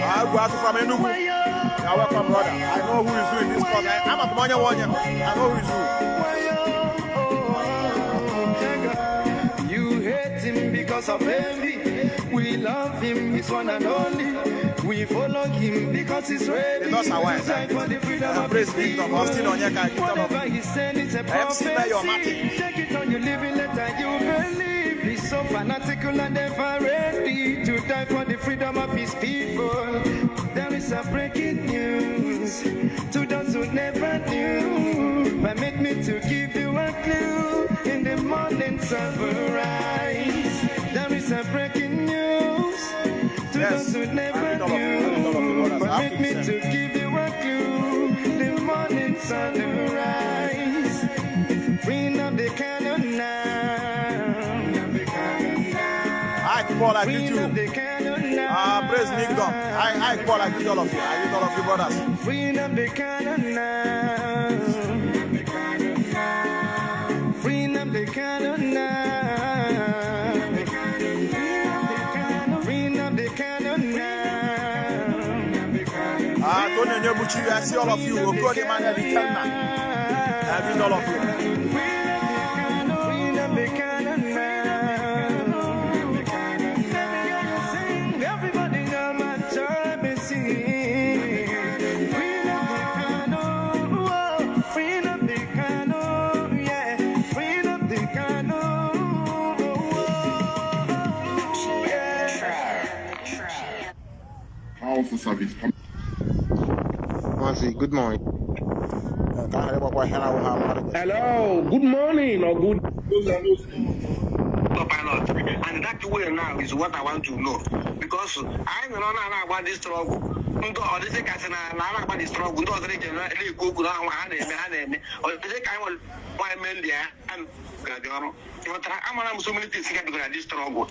I go out from Enugu. You're welcome, brother. I know who is doing this program. I'm a Monya Wanya. I know who is who. You hate him because of envy. We love him, he's one and only. We follow him because he's ready. That's how I for the freedom of his people. Whatever he said, it's a prophecy. Take it on your living letter, you believe. He's so fanatical and ever ready to die for the freedom of his people. There is a breaking news to those who never knew. Permit me to give you a clue. In the morning sun will rise. There is a breaking news to those who never knew. Permit me to give you a clue. The morning sun will rise. Freedom the canon now. I call I greet you. Praise Kingdom. I call I greet all of you. I greet all of you, brothers. Freedom the canon now. Freedom the canon now. I see all of you. I greet all of you. Everybody know my time is freedom the Kanu, yeah, freedom the Kanu. Powerful service. Mazi, good morning. Hello, good morning or good autopilot. And that way now is what I want to know. Because I don't know about this struggle. Or this about this struggle. Or this kind of men there. And I'm so many things to this struggle.